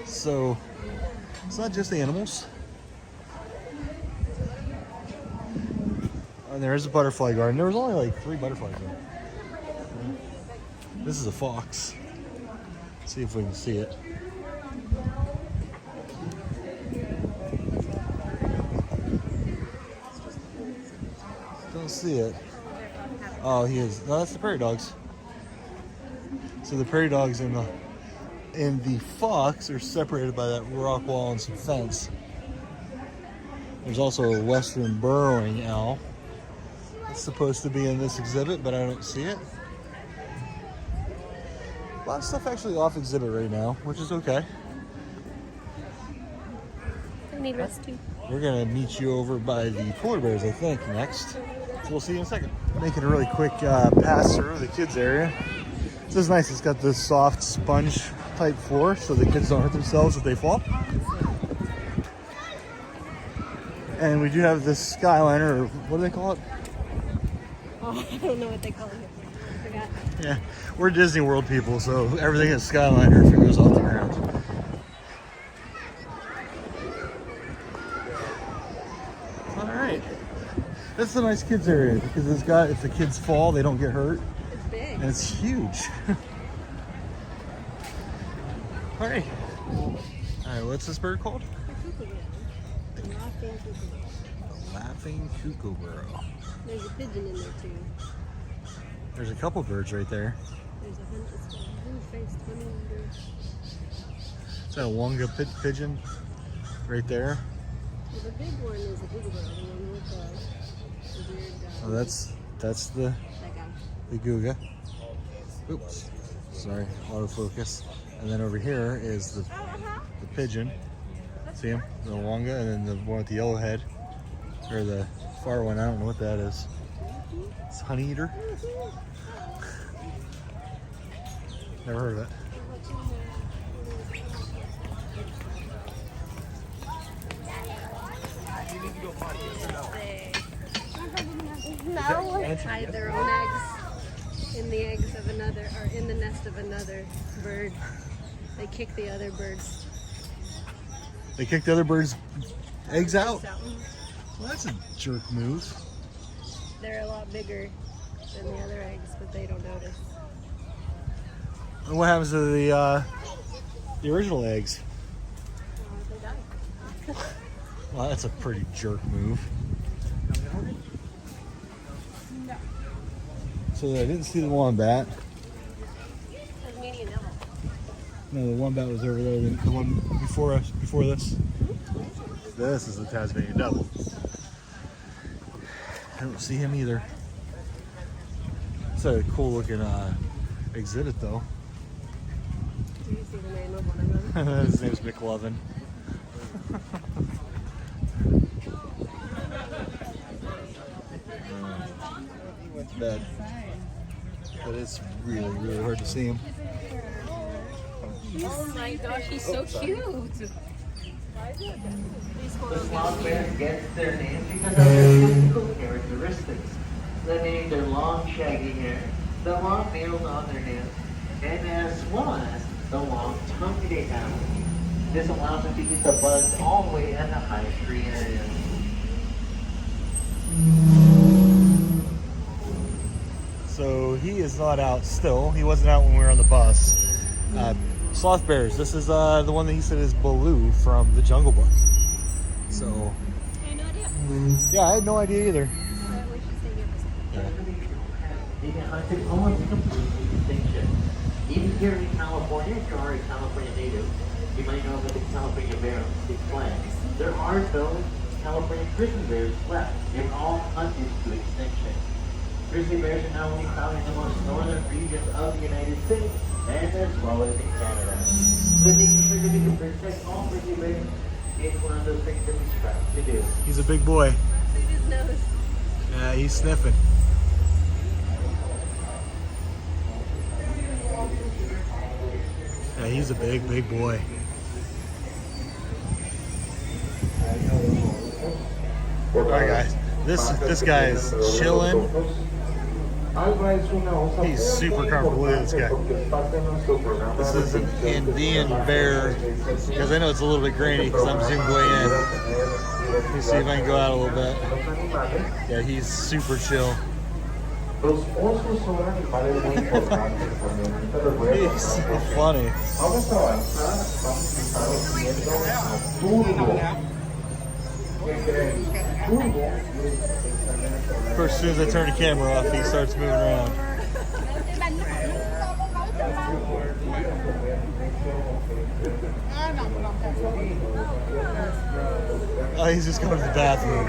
So it's not just the animals. And there is a butterfly garden. There was only like 3 butterflies there. This is a fox. Let's see if we can see it. Don't see it. Oh, he is. No, that's the prairie dogs. So the prairie dogs and the fox are separated by that rock wall and some fence. There's also a western burrowing owl. It's supposed to be in this exhibit, but I don't see it. A lot of stuff actually off exhibit right now, which is okay. I need rest too. We're gonna meet you over by the polar bears, I think, next. So we'll see you in a second. Making a really quick pass through the kids area. This is nice. It's got this soft sponge type floor, so the kids don't hurt themselves if they fall. And we do have this Skyliner, or what do they call it? Oh, I don't know what they call it. I forgot. Yeah, we're Disney World people, so everything is Skyliner if it goes off the ground. All right, that's a nice kids area because it's got, if the kids fall, they don't get hurt, It's big. and it's huge. All right, what's this bird called? A laughing kookaburra. There's a pigeon in there too. There's a couple birds right there. There's a blue-faced hummingbird. Is that a Wonga pigeon right there? Well, the big one is a kookaburra, the one with the weird. Oh, that's the that guy. Guga. Oops, sorry, autofocus. And then over here is the pigeon. See him? The Wonga, and then the one with the yellow head. Or the far one, I don't know what that is. It's honey eater. Never heard of it. No. Hide their own eggs in the eggs of another, or in the nest of another bird. They kick the other birds They kicked the other bird's eggs out. out. Well, that's a jerk move. They're a lot bigger than the other eggs, but they don't notice. And what happens to the original eggs? They die. Well, that's a pretty jerk move. So I didn't see the wombat. Tasmanian devil. No, the wombat was over there. The one before us, before this. This is the Tasmanian devil. I don't see him either. It's a cool looking exhibit though. Do you see the name of one of them? His name's McLovin. He went to bed. But it's really, really hard to see him. Oh my gosh, he's so cute. The long bears get their name because of their physical characteristics. That meaning their long shaggy hair, the long nails on their hands, and as well as the long tongue they have. This allows them to eat the buds all the way at the high tree areas. So he is not out still. He wasn't out when we were on the bus. Sloth bears. This is the one that he said is Baloo from the Jungle Book. So I had no idea. yeah, I had no idea either. We should stay here. They get hunted almost completely extinction. Even here in California, if you are a California native, you might know about the California bear on Six Flags. There are no California grizzly bears left. They're all hunted to extinction. Grizzly bears are now only found in the most northern regions of the United States and as well as in Canada. So making sure that we can protect all grizzly bears is one of those things that we strive to do. He's a big boy. See his nose. Yeah, he's sniffing. Yeah, he's a big, big boy. Alright guys, this guy is chilling. He's super comfortable. Look at this guy. This is an Andean bear, because I know it's a little bit grainy because I'm zoomed way in. Let me see if I can go out a little bit. Yeah, he's super chill. Los osos son animales muy importantes también. Te recuerdo. He's so funny. Vamos a avanzar, vamos a estar viendo a Turbo. ¿Qué creen? Turbo. Of course, as soon as I turn the camera off, he starts moving around. Oh, he's just going to the bathroom.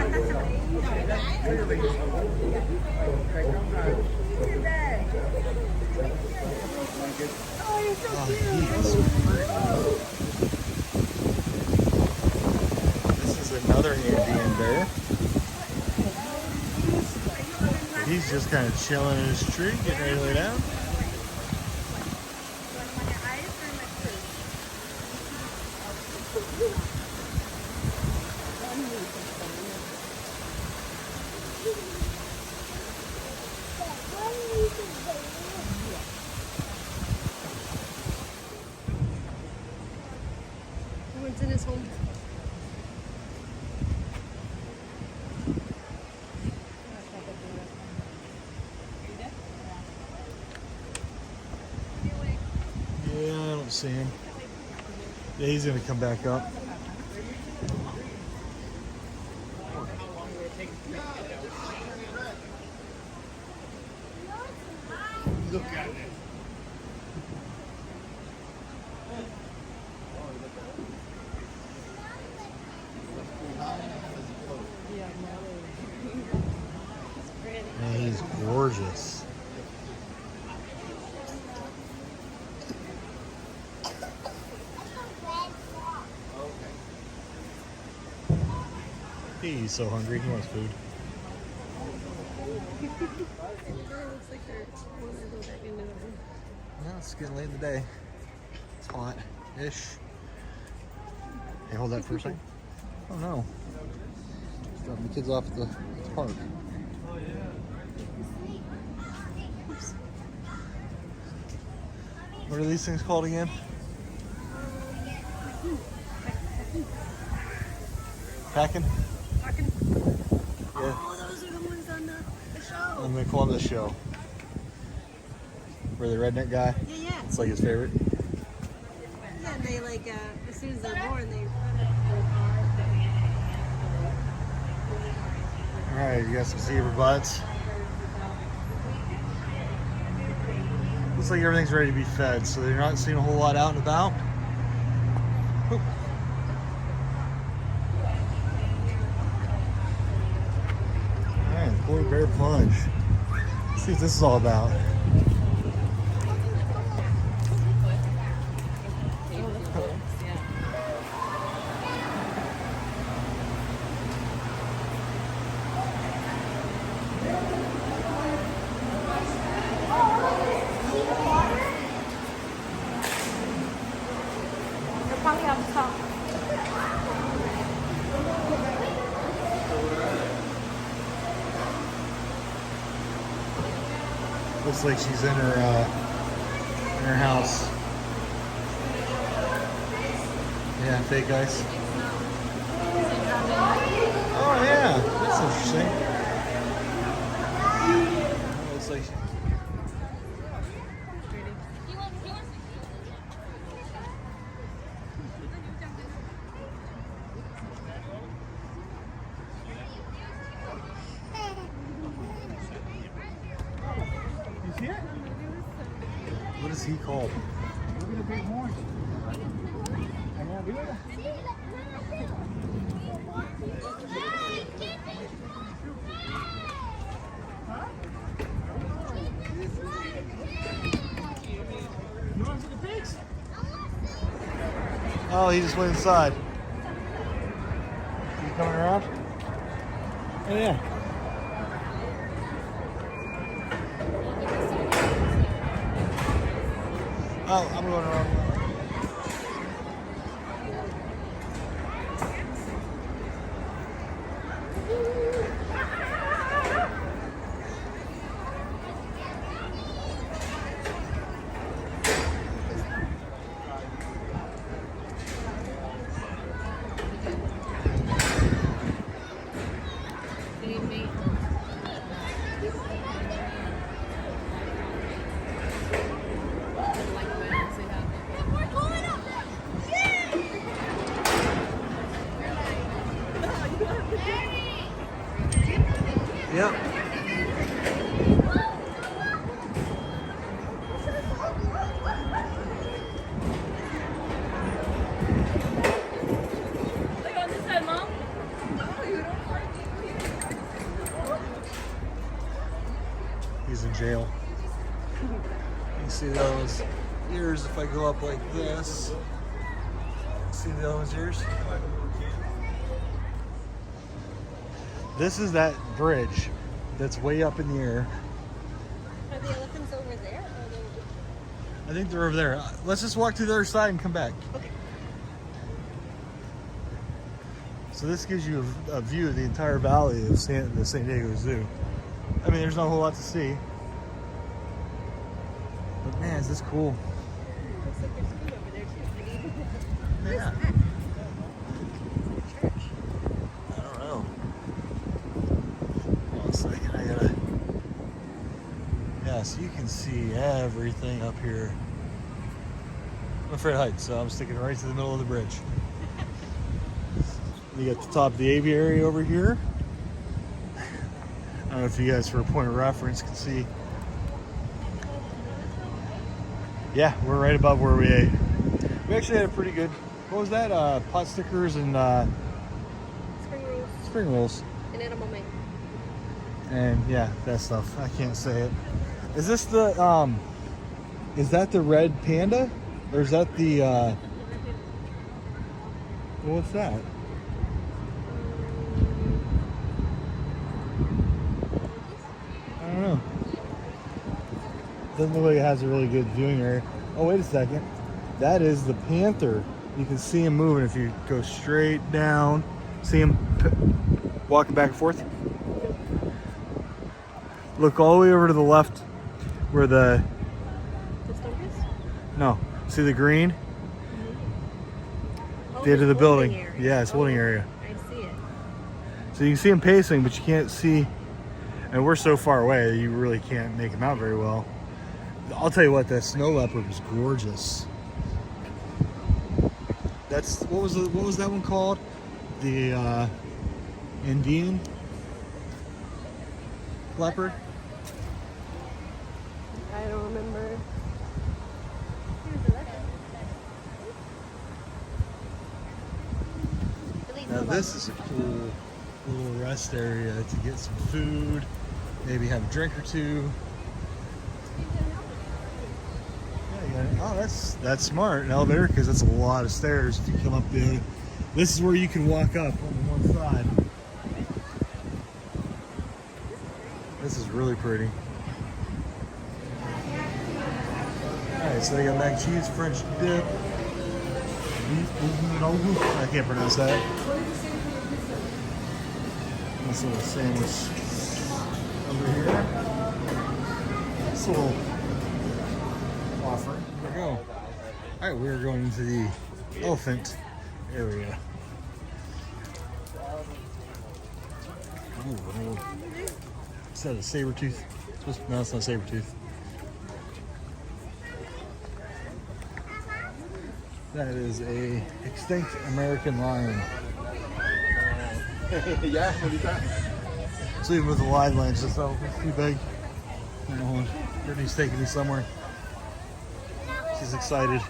He's just kind of chilling in his tree, getting ready to lay down. What's in his home? Yeah, I don't see him. Yeah, he's gonna come back up. Look at it. Man, he's gorgeous. He's so hungry, he wants food. It looks like they're wanting to go back into the room. Well, it's getting late in the day. It's hot-ish. Hey, hold that for a second. Oh no. Just dropping the kids off at the park. What are these things called again? Packing? Yeah. Oh, those are the ones on the show. I'm gonna call him the show. Where the redneck guy? Yeah, yeah. It's like his favorite. Yeah, and they like, as soon as they're born, they. Alright, you got some zebra butts. Looks like everything's ready to be fed, so they're not seeing a whole lot out and about. Whoop. Alright, polar bear plunge. Let's see what this is all about. Looks like she's in her house. Yeah, fake ice. Oh yeah, that's interesting. Oh, looks like You see it? what is he called? Look at the big horns. And now, mira. You want to see the pigs? Oh, he just went inside. You coming around? Oh yeah. Oh, I'm going around. Yep. He's in jail. You can see the other one's ears if I go up like this. See the other one's ears? This is that bridge that's way up in the air. Are the elephants over there? Or are they... I think they're over there. Let's just walk to the other side and come back. Okay. So this gives you a view of the entire valley of the San Diego Zoo. I mean, there's not a whole lot to see. But man, is this cool. Looks like there's food over there too. Yeah. Church. I don't know. Hold on a second, I gotta... Yeah, so you can see everything up here. I'm afraid of heights, so I'm sticking right to the middle of the bridge. You got the top of the aviary over here. I don't know if you guys, for a point of reference, can see. Yeah, we're right above where we ate. We actually had a pretty good, what was that? Pot stickers and Spring rolls spring rolls. and edamame. And yeah, that stuff. I can't say it. Is this the, is that the red panda? Or is that the, well, what's that? I don't know. Doesn't look like it has a really good viewing area. Oh, wait a second. That is the panther. You can see him moving if you go straight down. See him walking back and forth. Look all the way over to the left where the... The stump is? No. See the green? Oh, The end of the building. area. Yeah, it's holding area. I see it. So you can see him pacing, but you can't see... And we're so far away, you really can't make him out very well. I'll tell you what, that snow leopard was gorgeous. That's what was that one called? The Indian leopard. I don't remember. Now this is a cool little rest area to get some food, maybe have a drink or two. Oh, that's smart. An elevator, because that's a lot of stairs if you come up there. This is where you can walk up on the one side. This is really pretty. Alright, so they got mac and cheese, French dip. I can't pronounce that. Nice little sandwich over here. This little offering. There we go. Alright, we're going into the elephant area. Ooh, is that a saber tooth? No, it's not a saber tooth. That is a extinct American lion. Yeah, So even with the wide lens, it's too big. Hold on, Brittany's taking me somewhere. She's excited.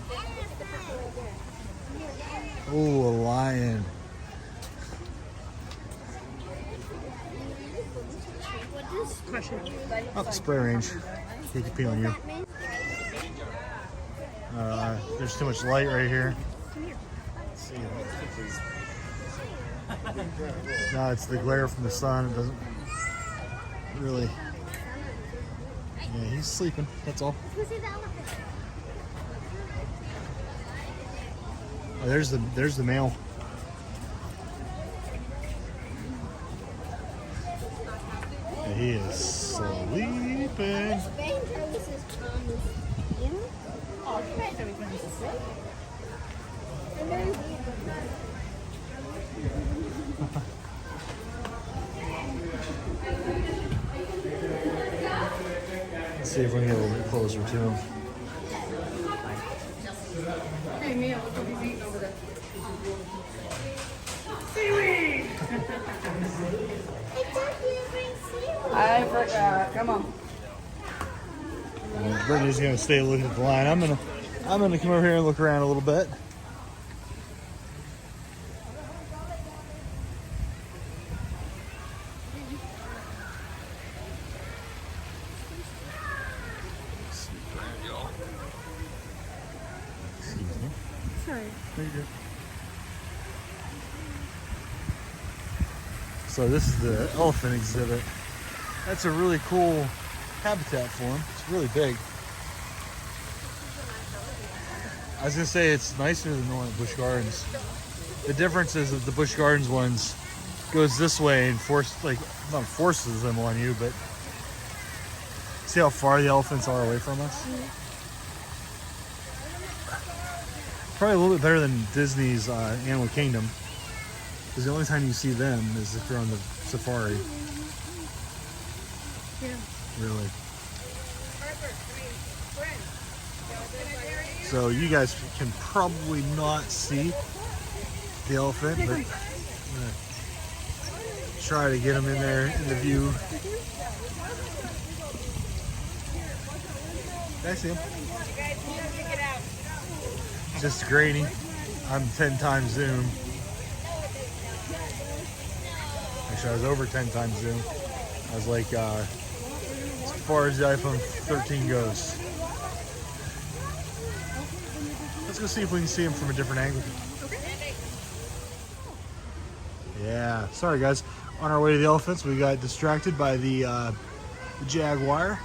Oh, a lion. Oh, spray range. He can pee on you. There's too much light right here. Let's see. No, it's the glare from the sun. It doesn't really. Yeah, he's sleeping. That's all. Oh, there's the male. Yeah, he is sleeping. Let's see if we can get a little bit closer to him. Hey, Mia, look what he's eating over there. I forgot. Come on. Brittany's gonna stay looking at the line. I'm gonna come over here and look around a little bit. Excuse me. Sorry. There you go. So this is the elephant exhibit. That's a really cool habitat for him. It's really big. I was gonna say it's nicer than the one at Busch Gardens. The difference is that the Busch Gardens ones goes this way and not forces them on you, but see how far the elephants are away from us? Probably a little bit better than Disney's Animal Kingdom, because the only time you see them is if you're on the safari. Yeah. Really. So you guys can probably not see the elephant, but I'm gonna try to get him in there in the view. Can I see him? Just grainy. I'm 10 times zoom. Actually, I was over 10 times zoom. I was like, as far as the iPhone 13 goes. Let's go see if we can see him from a different angle. Yeah, sorry guys. On our way to the elephants, we got distracted by the jaguar.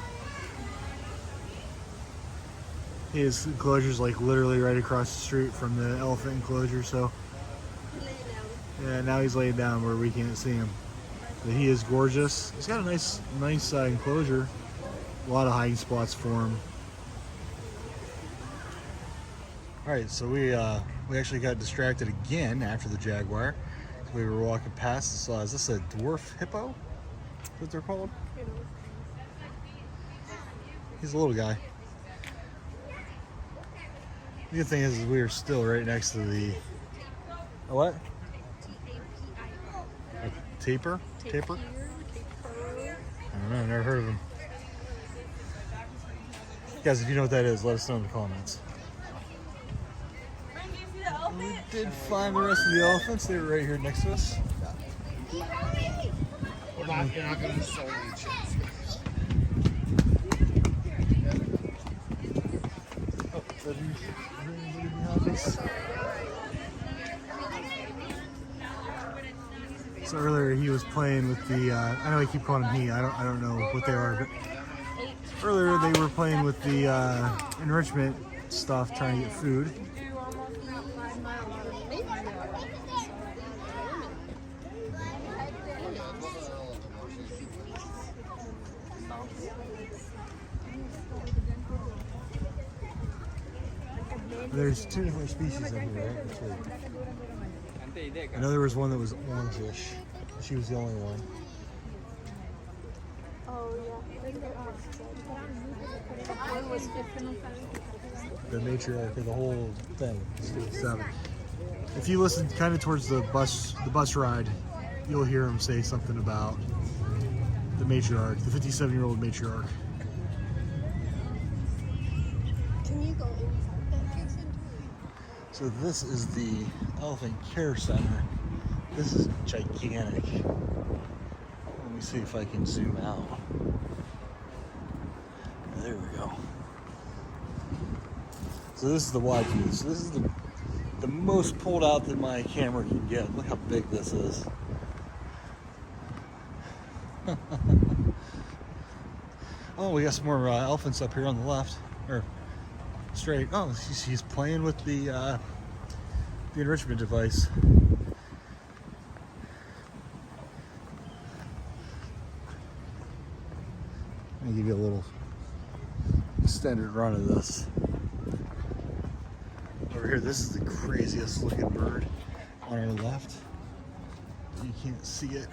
His enclosure's like literally right across the street from the elephant enclosure, so yeah, now he's laid down where we can't see him. But he is gorgeous. He's got a nice enclosure. A lot of hiding spots for him. All right, so we actually got distracted again after the jaguar. We were walking past and saw, is this a dwarf hippo? Is what they're called? He's a little guy. The good thing is we are still right next to the, a what? A tapir? Tapir? I don't know, I've never heard of him. Guys, if you know what that is, let us know in the comments. We did find the rest of the elephants. They were right here next to us. You're not going to sell any chips. Oh, is that anybody behind us? So earlier he was playing with the, I know I keep calling him he, I don't know what they are, but earlier they were playing with the enrichment stuff, trying to get food. There's two different species in here, right? That's right. I know there was one that was orangish. She was the only one. Oh, yeah. The matriarch of the whole thing. 7. If you listen kind of towards the bus ride, you'll hear him say something about the matriarch, the 57-year-old matriarch. Can you go inside that kitchen? So this is the Elephant Care Center. This is gigantic. Let me see if I can zoom out. There we go. So this is the wide view. So this is the most pulled out that my camera can get. Look how big this is. Oh, we got some more elephants up here on the left, or straight. Oh, he's playing with the enrichment device. Let me give you a little extended run of this. Over here, this is the craziest looking bird on our left. You can't see it.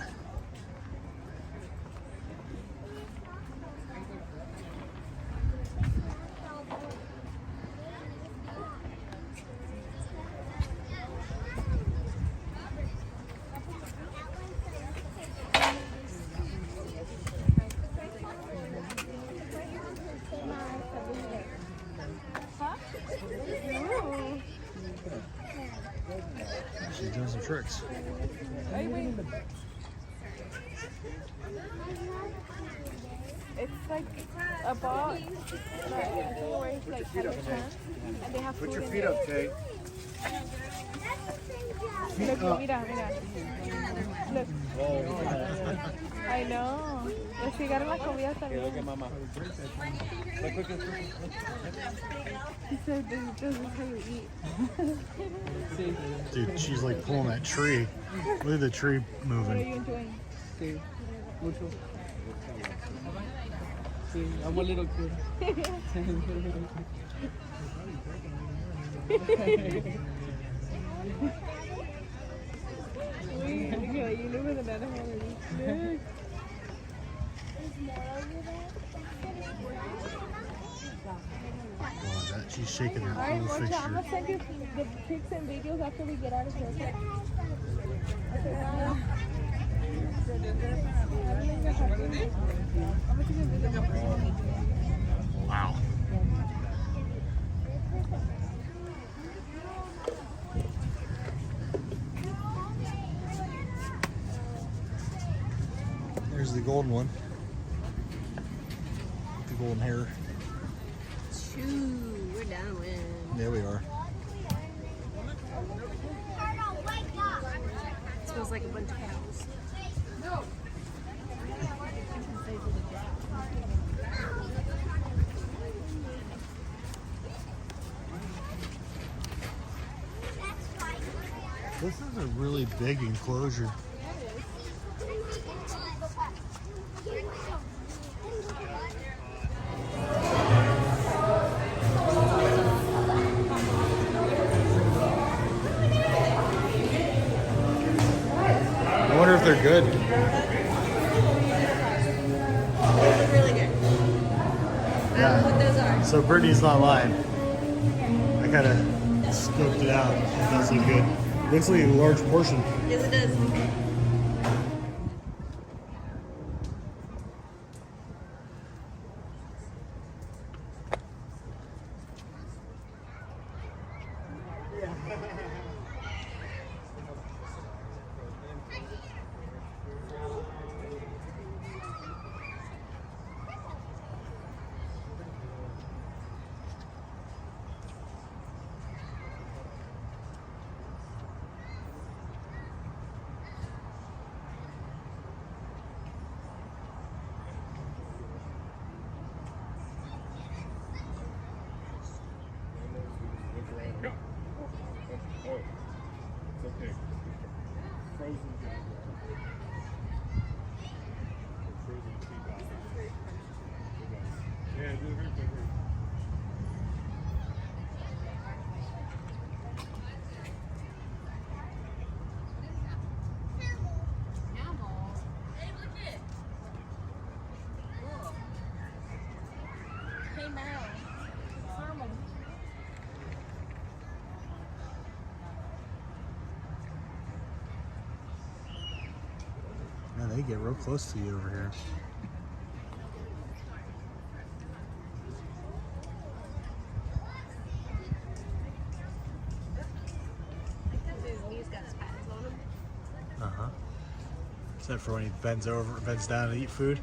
She's doing some tricks. It's like a ball, where it's like have a hand, and they have Put food your in feet there. up, Tay. Look, mira, mira. Look. I know. Les llegaron las comidas también. He said this is how you eat. Dude, she's like pulling that tree. Look at the tree What are moving. you enjoying? Sí, mucho. Sí, I'm a little kid. Wait, look at you live with an animal already. Look. Oh, that, she's shaking that Alright, whole Mocha, I'm fixture. gonna send you the pics and videos after we get out of here, okay? Okay, bye. I'm gonna take a video. Wow. There's the golden one. The golden hair. Shoo, we're down with. There we are. It smells like a bunch of cows. This is a really big enclosure. I wonder if they're good. Those are really good. I don't know what those are. So Brittany's not lying. I kind of scoped it out. It does look good. Looks like a large portion. Yes, it does. Man, they get real close to you over here. He's got his pads on him. Uh-huh. Except for when he bends down to eat food.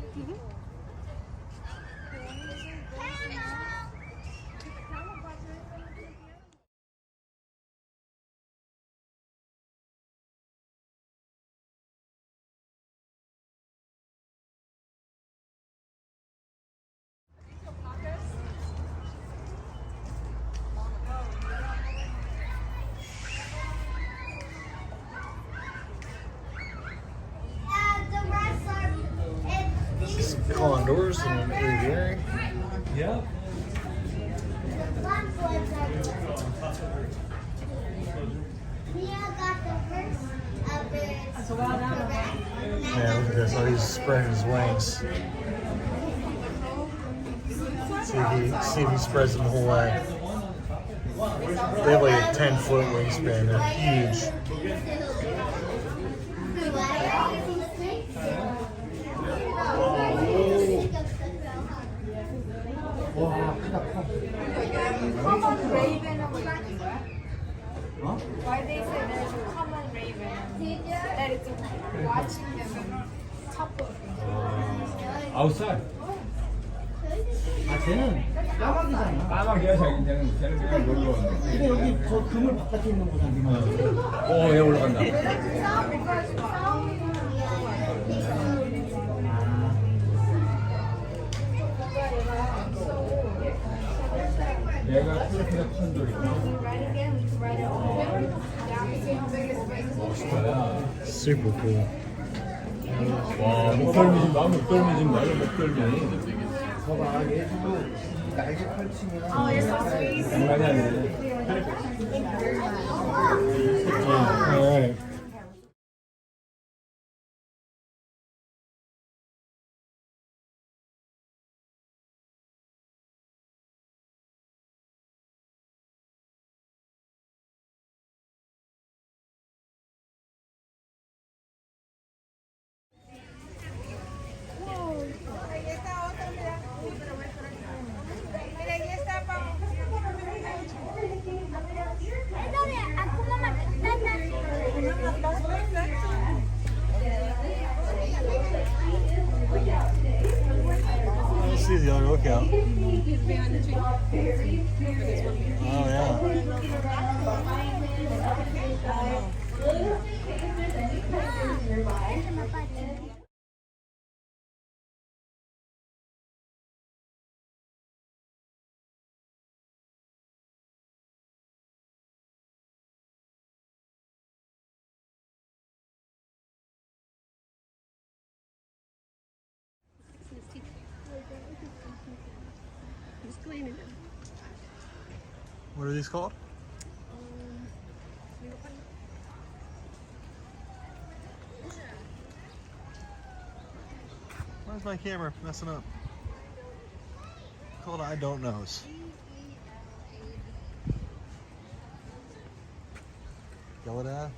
Condors and an aviary. Yeah. Yeah, look at this. Oh, he's spreading his wings. See if he spreads them the whole way. They have like a 10-foot wingspan. They're huge. Common raven. Why they say there's a common raven that is watching them top of Outside. I can. 까마귀야 자기는 쟤는 그냥 놀러 왔네. 근데 여기 저 그물 바깥에 있는 거잖아. 얘 올라간다. 얘가 필리핀의 판돌이고. Super cool. 와, 목덜미 좀 봐, 목덜미 좀 봐, 목덜미. 봐봐, 얘도 날개 펼치면 장난이 아니네. Alright. Let's see the other lookout. Oh yeah. Just cleaning it. What are these called? Why's my camera messing up? Called I don't knows. Gelada?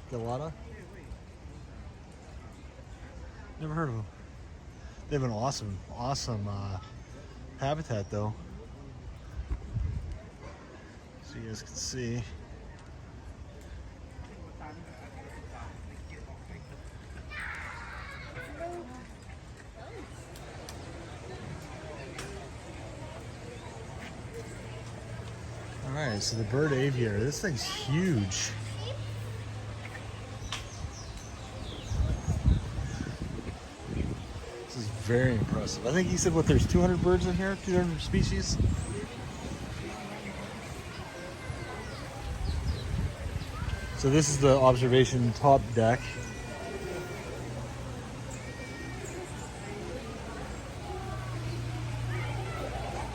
Never heard of them. They have an awesome habitat though. So you guys can see. Alright, so the bird aviary. This thing's huge. This is very impressive. I think he said, what, there's 200 birds in here? 200 species? So this is the observation top deck.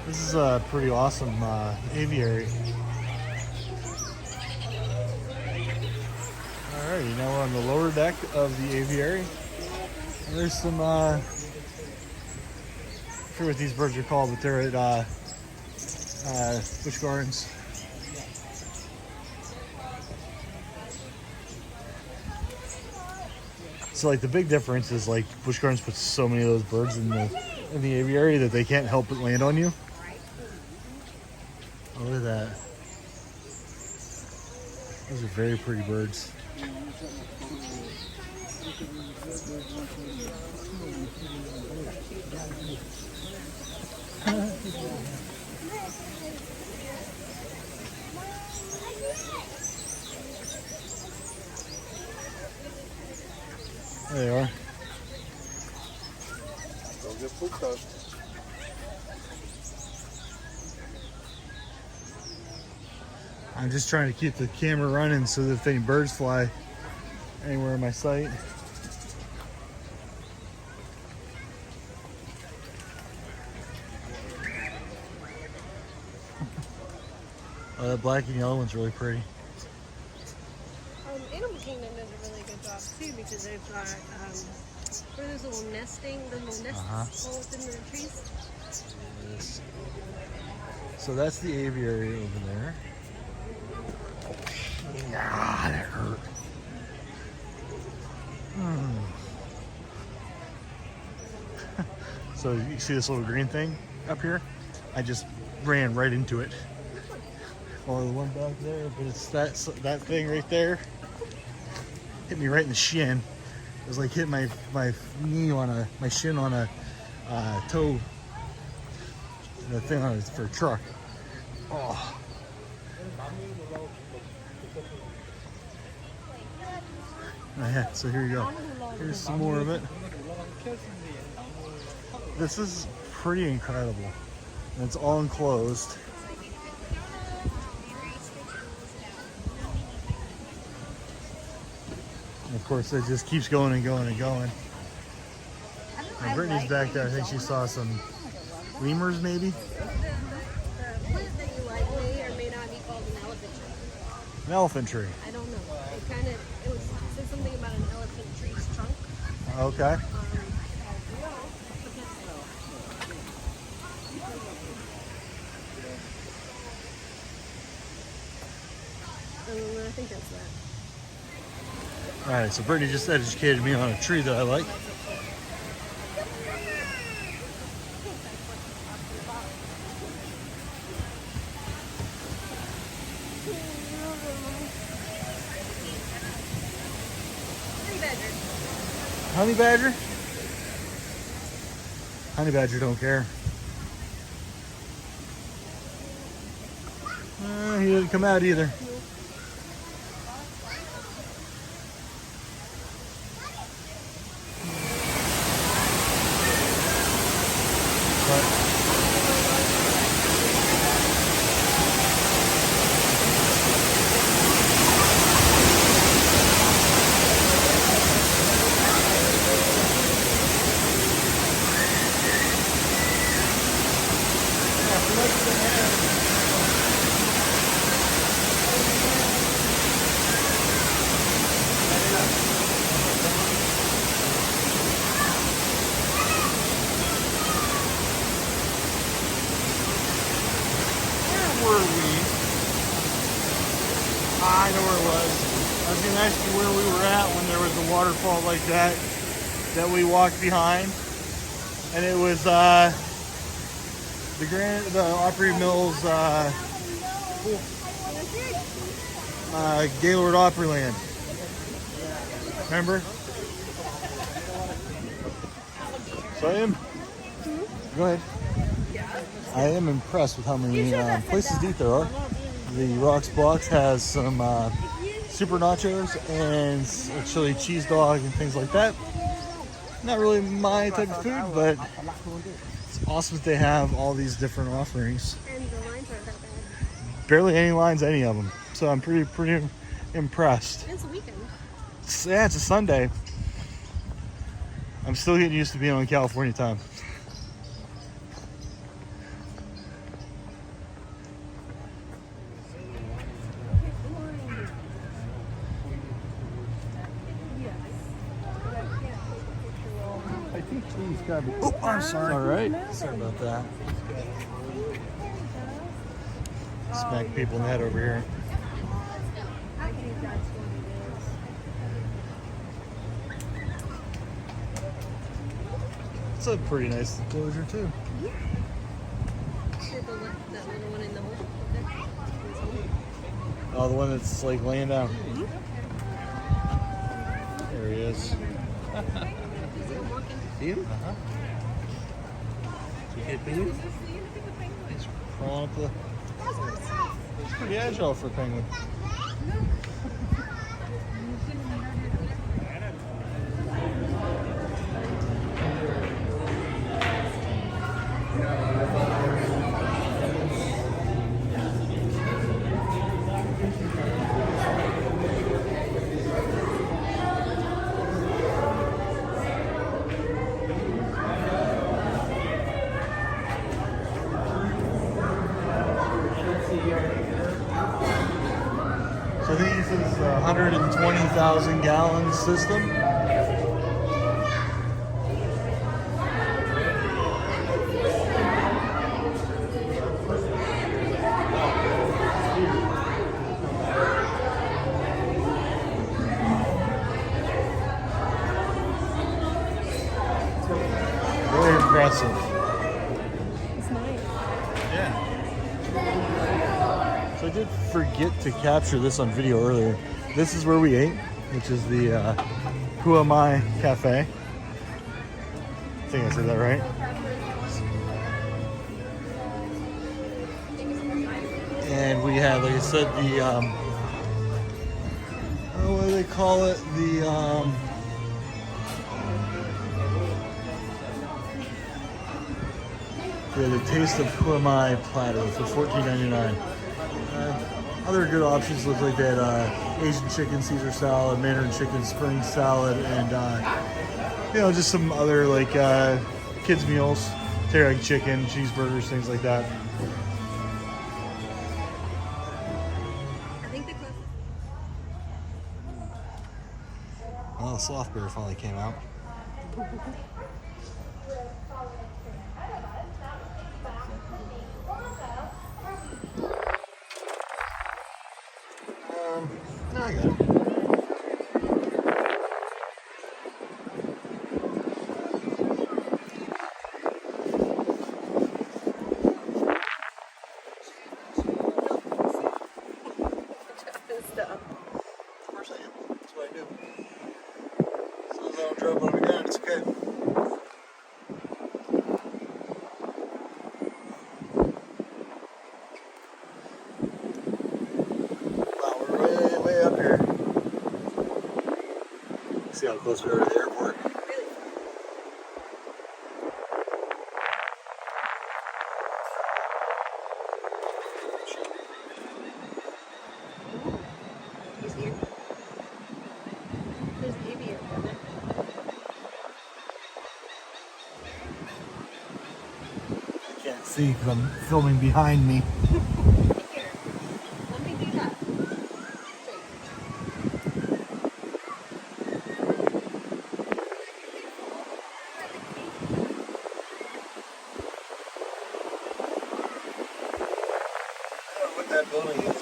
This is a pretty awesome aviary. Alrighty, now we're on the lower deck of the aviary. And there's some, I forget what these birds are called, but they're at Busch Gardens. So like the big difference is like Busch Gardens puts so many of those birds in the aviary that they can't help but land on you. Oh, look at that. Those are very pretty birds. There they are. Don't get pooped on. I'm just trying to keep the camera running so that if any birds fly anywhere in my sight. Oh, that black and yellow one's really pretty. Animal Kingdom does a really good job too because they've got where there's little nesting, the little nests all within the trees. Yes. So that's the aviary over there. Ah, that hurt. So you see this little green thing up here? I just ran right into it. Or the one back there, but it's that thing right there. Hit me right in the shin. It was like hitting my knee on my shin on a toe That thing on it's for a truck. Oh. Oh, yeah, so here you go. Here's some more of it. This is pretty incredible. And it's all enclosed. And of course, it just keeps going and going and going. And Brittany's back there. I think she saw some lemurs, maybe? The plant that you like may or may not be called an elephant tree. An elephant tree. I don't know. It said something about an elephant tree's trunk. Okay. I think that's that. All right, so Brittany just educated me on a tree that I like. Honey badger? Honey badger don't care. He didn't come out either. I know where it was. I was going to ask you where we were at when there was a waterfall like that we walked behind, and it was the Opry Mills Gaylord Opryland. Remember? So I am. Go ahead. I am impressed with how many places to eat there are. The Rocks Box has some super nachos and a chili cheese dog and things like that. Not really my type of food, but it's awesome that they have all these different offerings. And the lines aren't that bad. Barely any lines, any of them. So I'm pretty impressed. And it's a weekend. Yeah, it's a Sunday. I'm still getting used to being on California time. Oh, I'm sorry. All right. Sorry about that. Smack people in the head over here. I think that's what it is. It's a pretty nice enclosure too. That little one in the hole. Oh, the one that's like laying down. There he is. See him? Uh-huh. You hit penguin? He's crawling up the... He's pretty agile for a penguin. So this is a 120,000 gallon system. Very impressive. It's nice. Yeah. So I did forget to capture this on video earlier. This is where we ate, which is the Who Am I Cafe. I think I said that right. we had, like I said, the what do they call it? The Taste of Kuamai platter for $14.99. Other good options look like that Asian chicken Caesar salad, Mandarin chicken spring salad, and just some other like kids meals, teriyaki chicken, cheeseburgers, things like that. I think the closest. Oh, the sloth bear finally came out. No, I got it. Stuff. Of course I am. That's what I do. As long as I don't drop on the ground, it's okay. Wow, we're way up here. See how close we are to the airport. He's here. There's an aviary down there. I can't see because I'm filming behind me. Here. Let me do that. I don't know what that building is.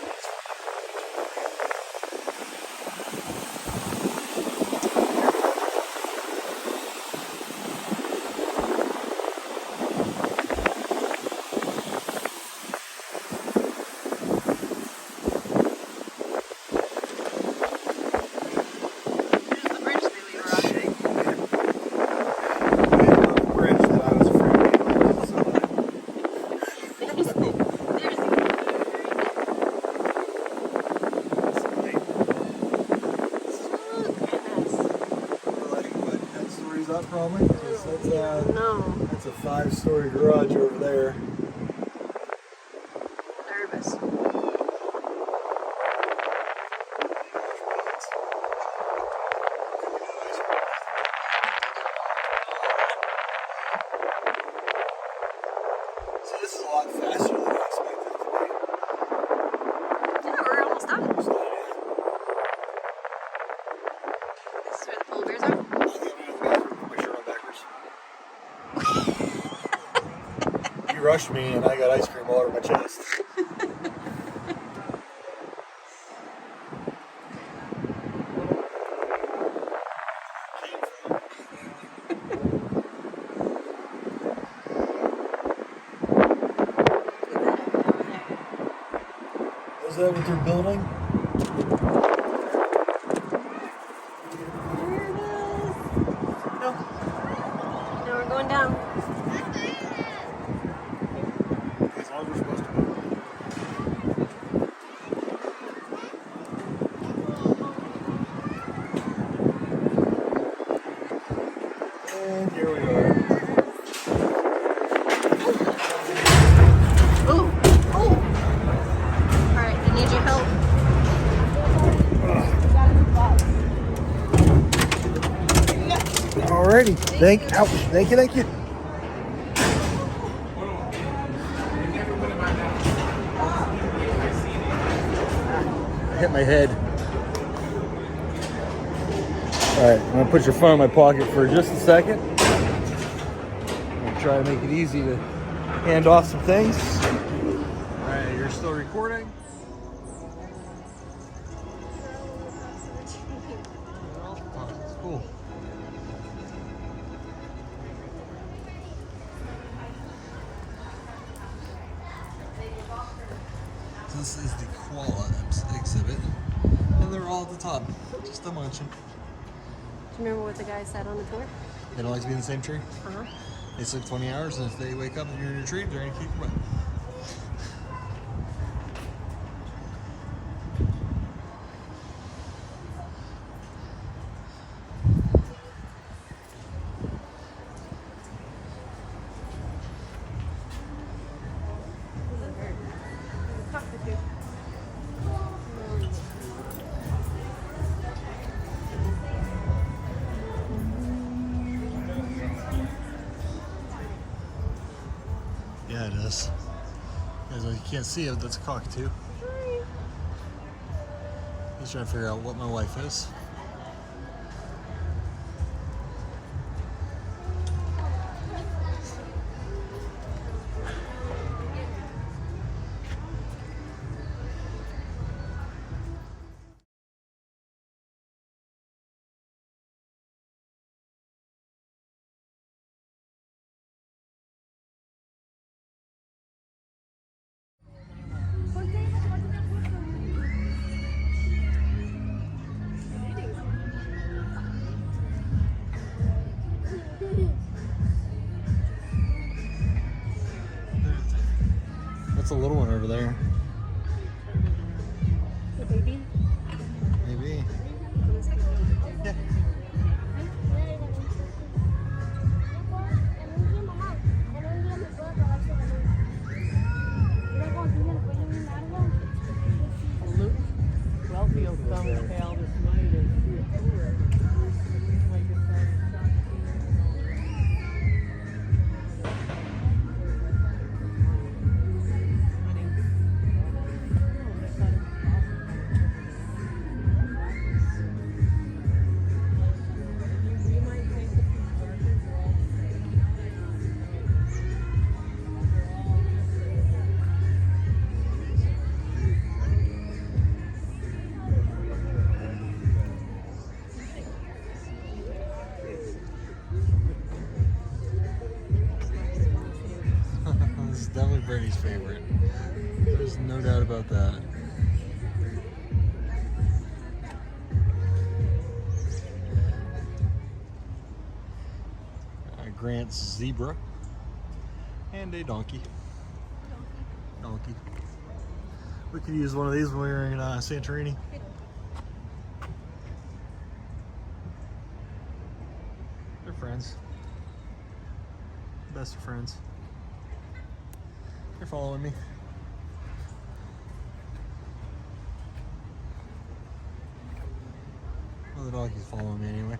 Here's the bridge that we were on. Bridge that I was afraid of. There's Stories up probably. No. That's a 5-story garage over there. Nervous. So this is a lot faster than I expected it to be. Yeah, we're almost done. This is where the polar bears are. Put my shirt on backwards. You rushed me and I got ice cream all over my chest. Is that what they're building? Now we're going down. As long as we're supposed to. And here we are. Oh! Oh! Alright, I need your help. Alrighty. Thank you. I hit my head. Alright, I'm gonna put your phone in my pocket for just a second. I'm gonna try to make it easy to hand off some things. Alright, you're still recording? Oh, that's cool. This is the koala exhibit, and they're all at the top, just a munching. Do you remember what the guy said on the tour? They don't like to be in the same tree. Uh-huh. They sleep 20 hours, and if they wake up and you're in your tree, they're gonna keep you wet. Because you can't see it, that's a cockatoo. He's trying to figure out what my wife is. That's a little one over there. The baby. Maybe. Yeah. Wellfield's coming to Cal this night at 3 o'clock. Like it's This is definitely Bernie's favorite. There's no doubt about that. Grant's zebra and a donkey. Donkey. We could use one of these when we were in Santorini. They're friends. Best of friends. They're following me. Well, the donkey's following me anyway.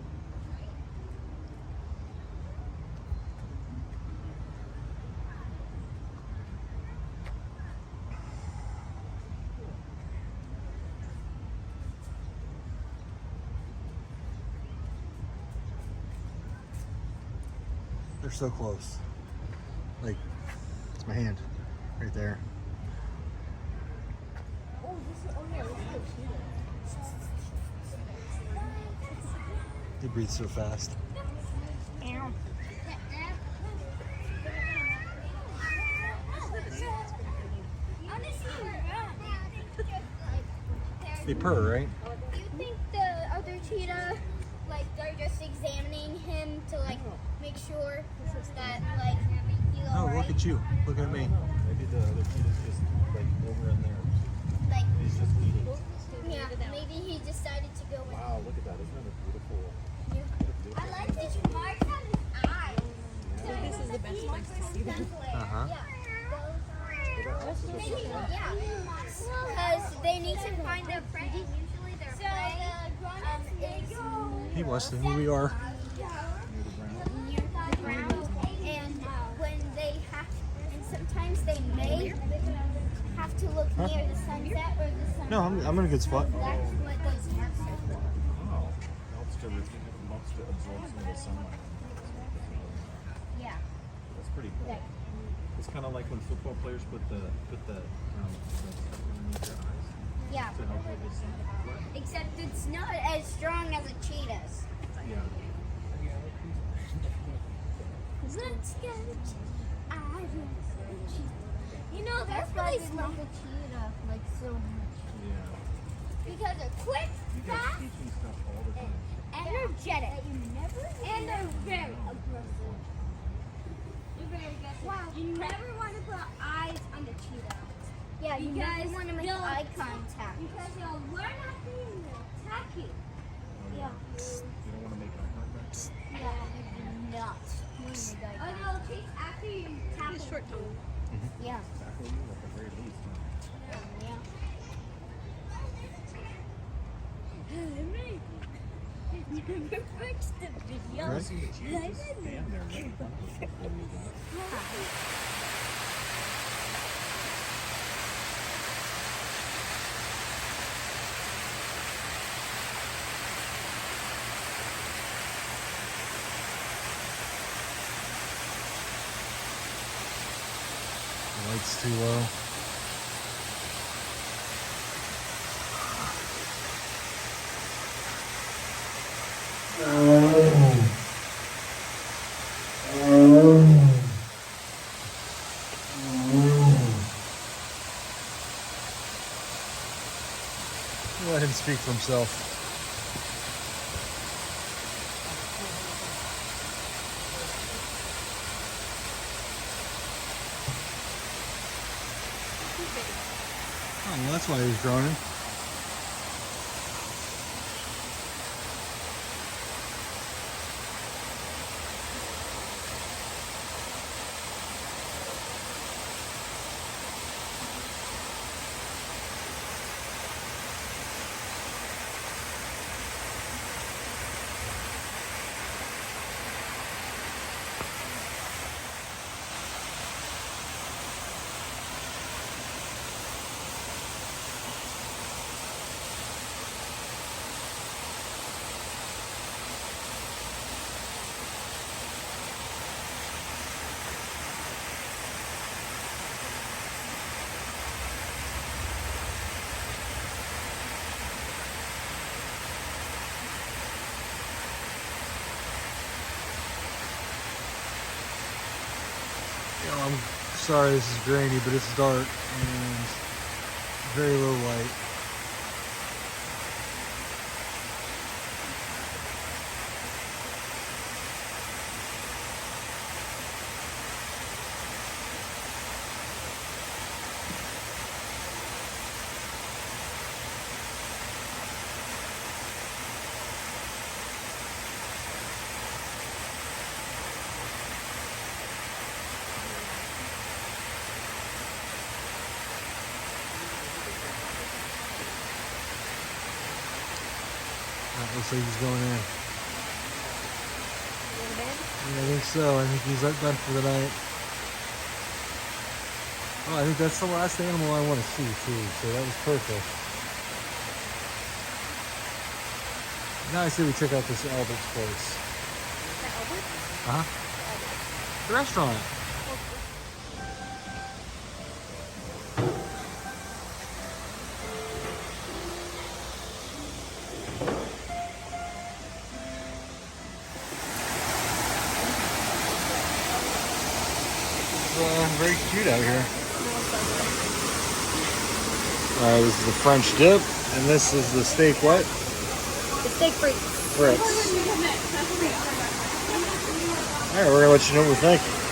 They're so close. Like, it's my hand right there. They breathe so fast. They purr, right? Do you think the other cheetah, like, they're just examining him to, like, make sure that, like, he's Oh, alright? look at you. Look at me. Maybe the other cheetah's just like over in there. Like, He's just eating. yeah, maybe he decided to go with Wow, look at that. Isn't that a beautiful? you. I like the marks on his eyes. This is the best place to see them. Uh-huh. Yeah. Yeah, because they need to find their prey. Usually their prey is He wants to know who we are. near the ground, and when they have, and sometimes they may have to look near the sunset or the sunset. No, I'm in a good spot. That's what those marks are for. Wow. Helps to absorb some of the sunlight. Yeah. That's pretty cool. It's kind of like when football players put the stuff underneath their eyes Yeah. to help with the sun. Except it's not as strong as a cheetah's. Yeah. Let's go. You know, that's why they love the cheetah like so much. Yeah. Because they're quick, You guys fast, teach me stuff all the time. energetic, and they're very aggressive. You're very aggressive. Wow. You never want to put eyes on the cheetah. Yeah, you never want to make eye contact. Because they'll learn after you attack you. Yeah. You don't want to make eye contact? Yeah, you do not. Oh, they'll chase after you tackle. It's short tongue. Yeah. Tackle you at the very least. Huh? Yeah. Remember first the video? Right? See the cheetah just stand there and make fun of us before we go. Light's too low. Let him speak for himself. Oh, well, that's why he was groaning. I'm sorry this is grainy, but it's dark and very low light. That looks like he's going in. Yeah, I think so. I think he's done for the night. Oh, I think that's the last animal I want to see too, so that was perfect. Now I say we check out this Albert's place. Uh-huh. The restaurant. Very cute out here. This is the French dip, and this is the steak what? The steak frites. Fritz. Alright, we're gonna let you know what we think.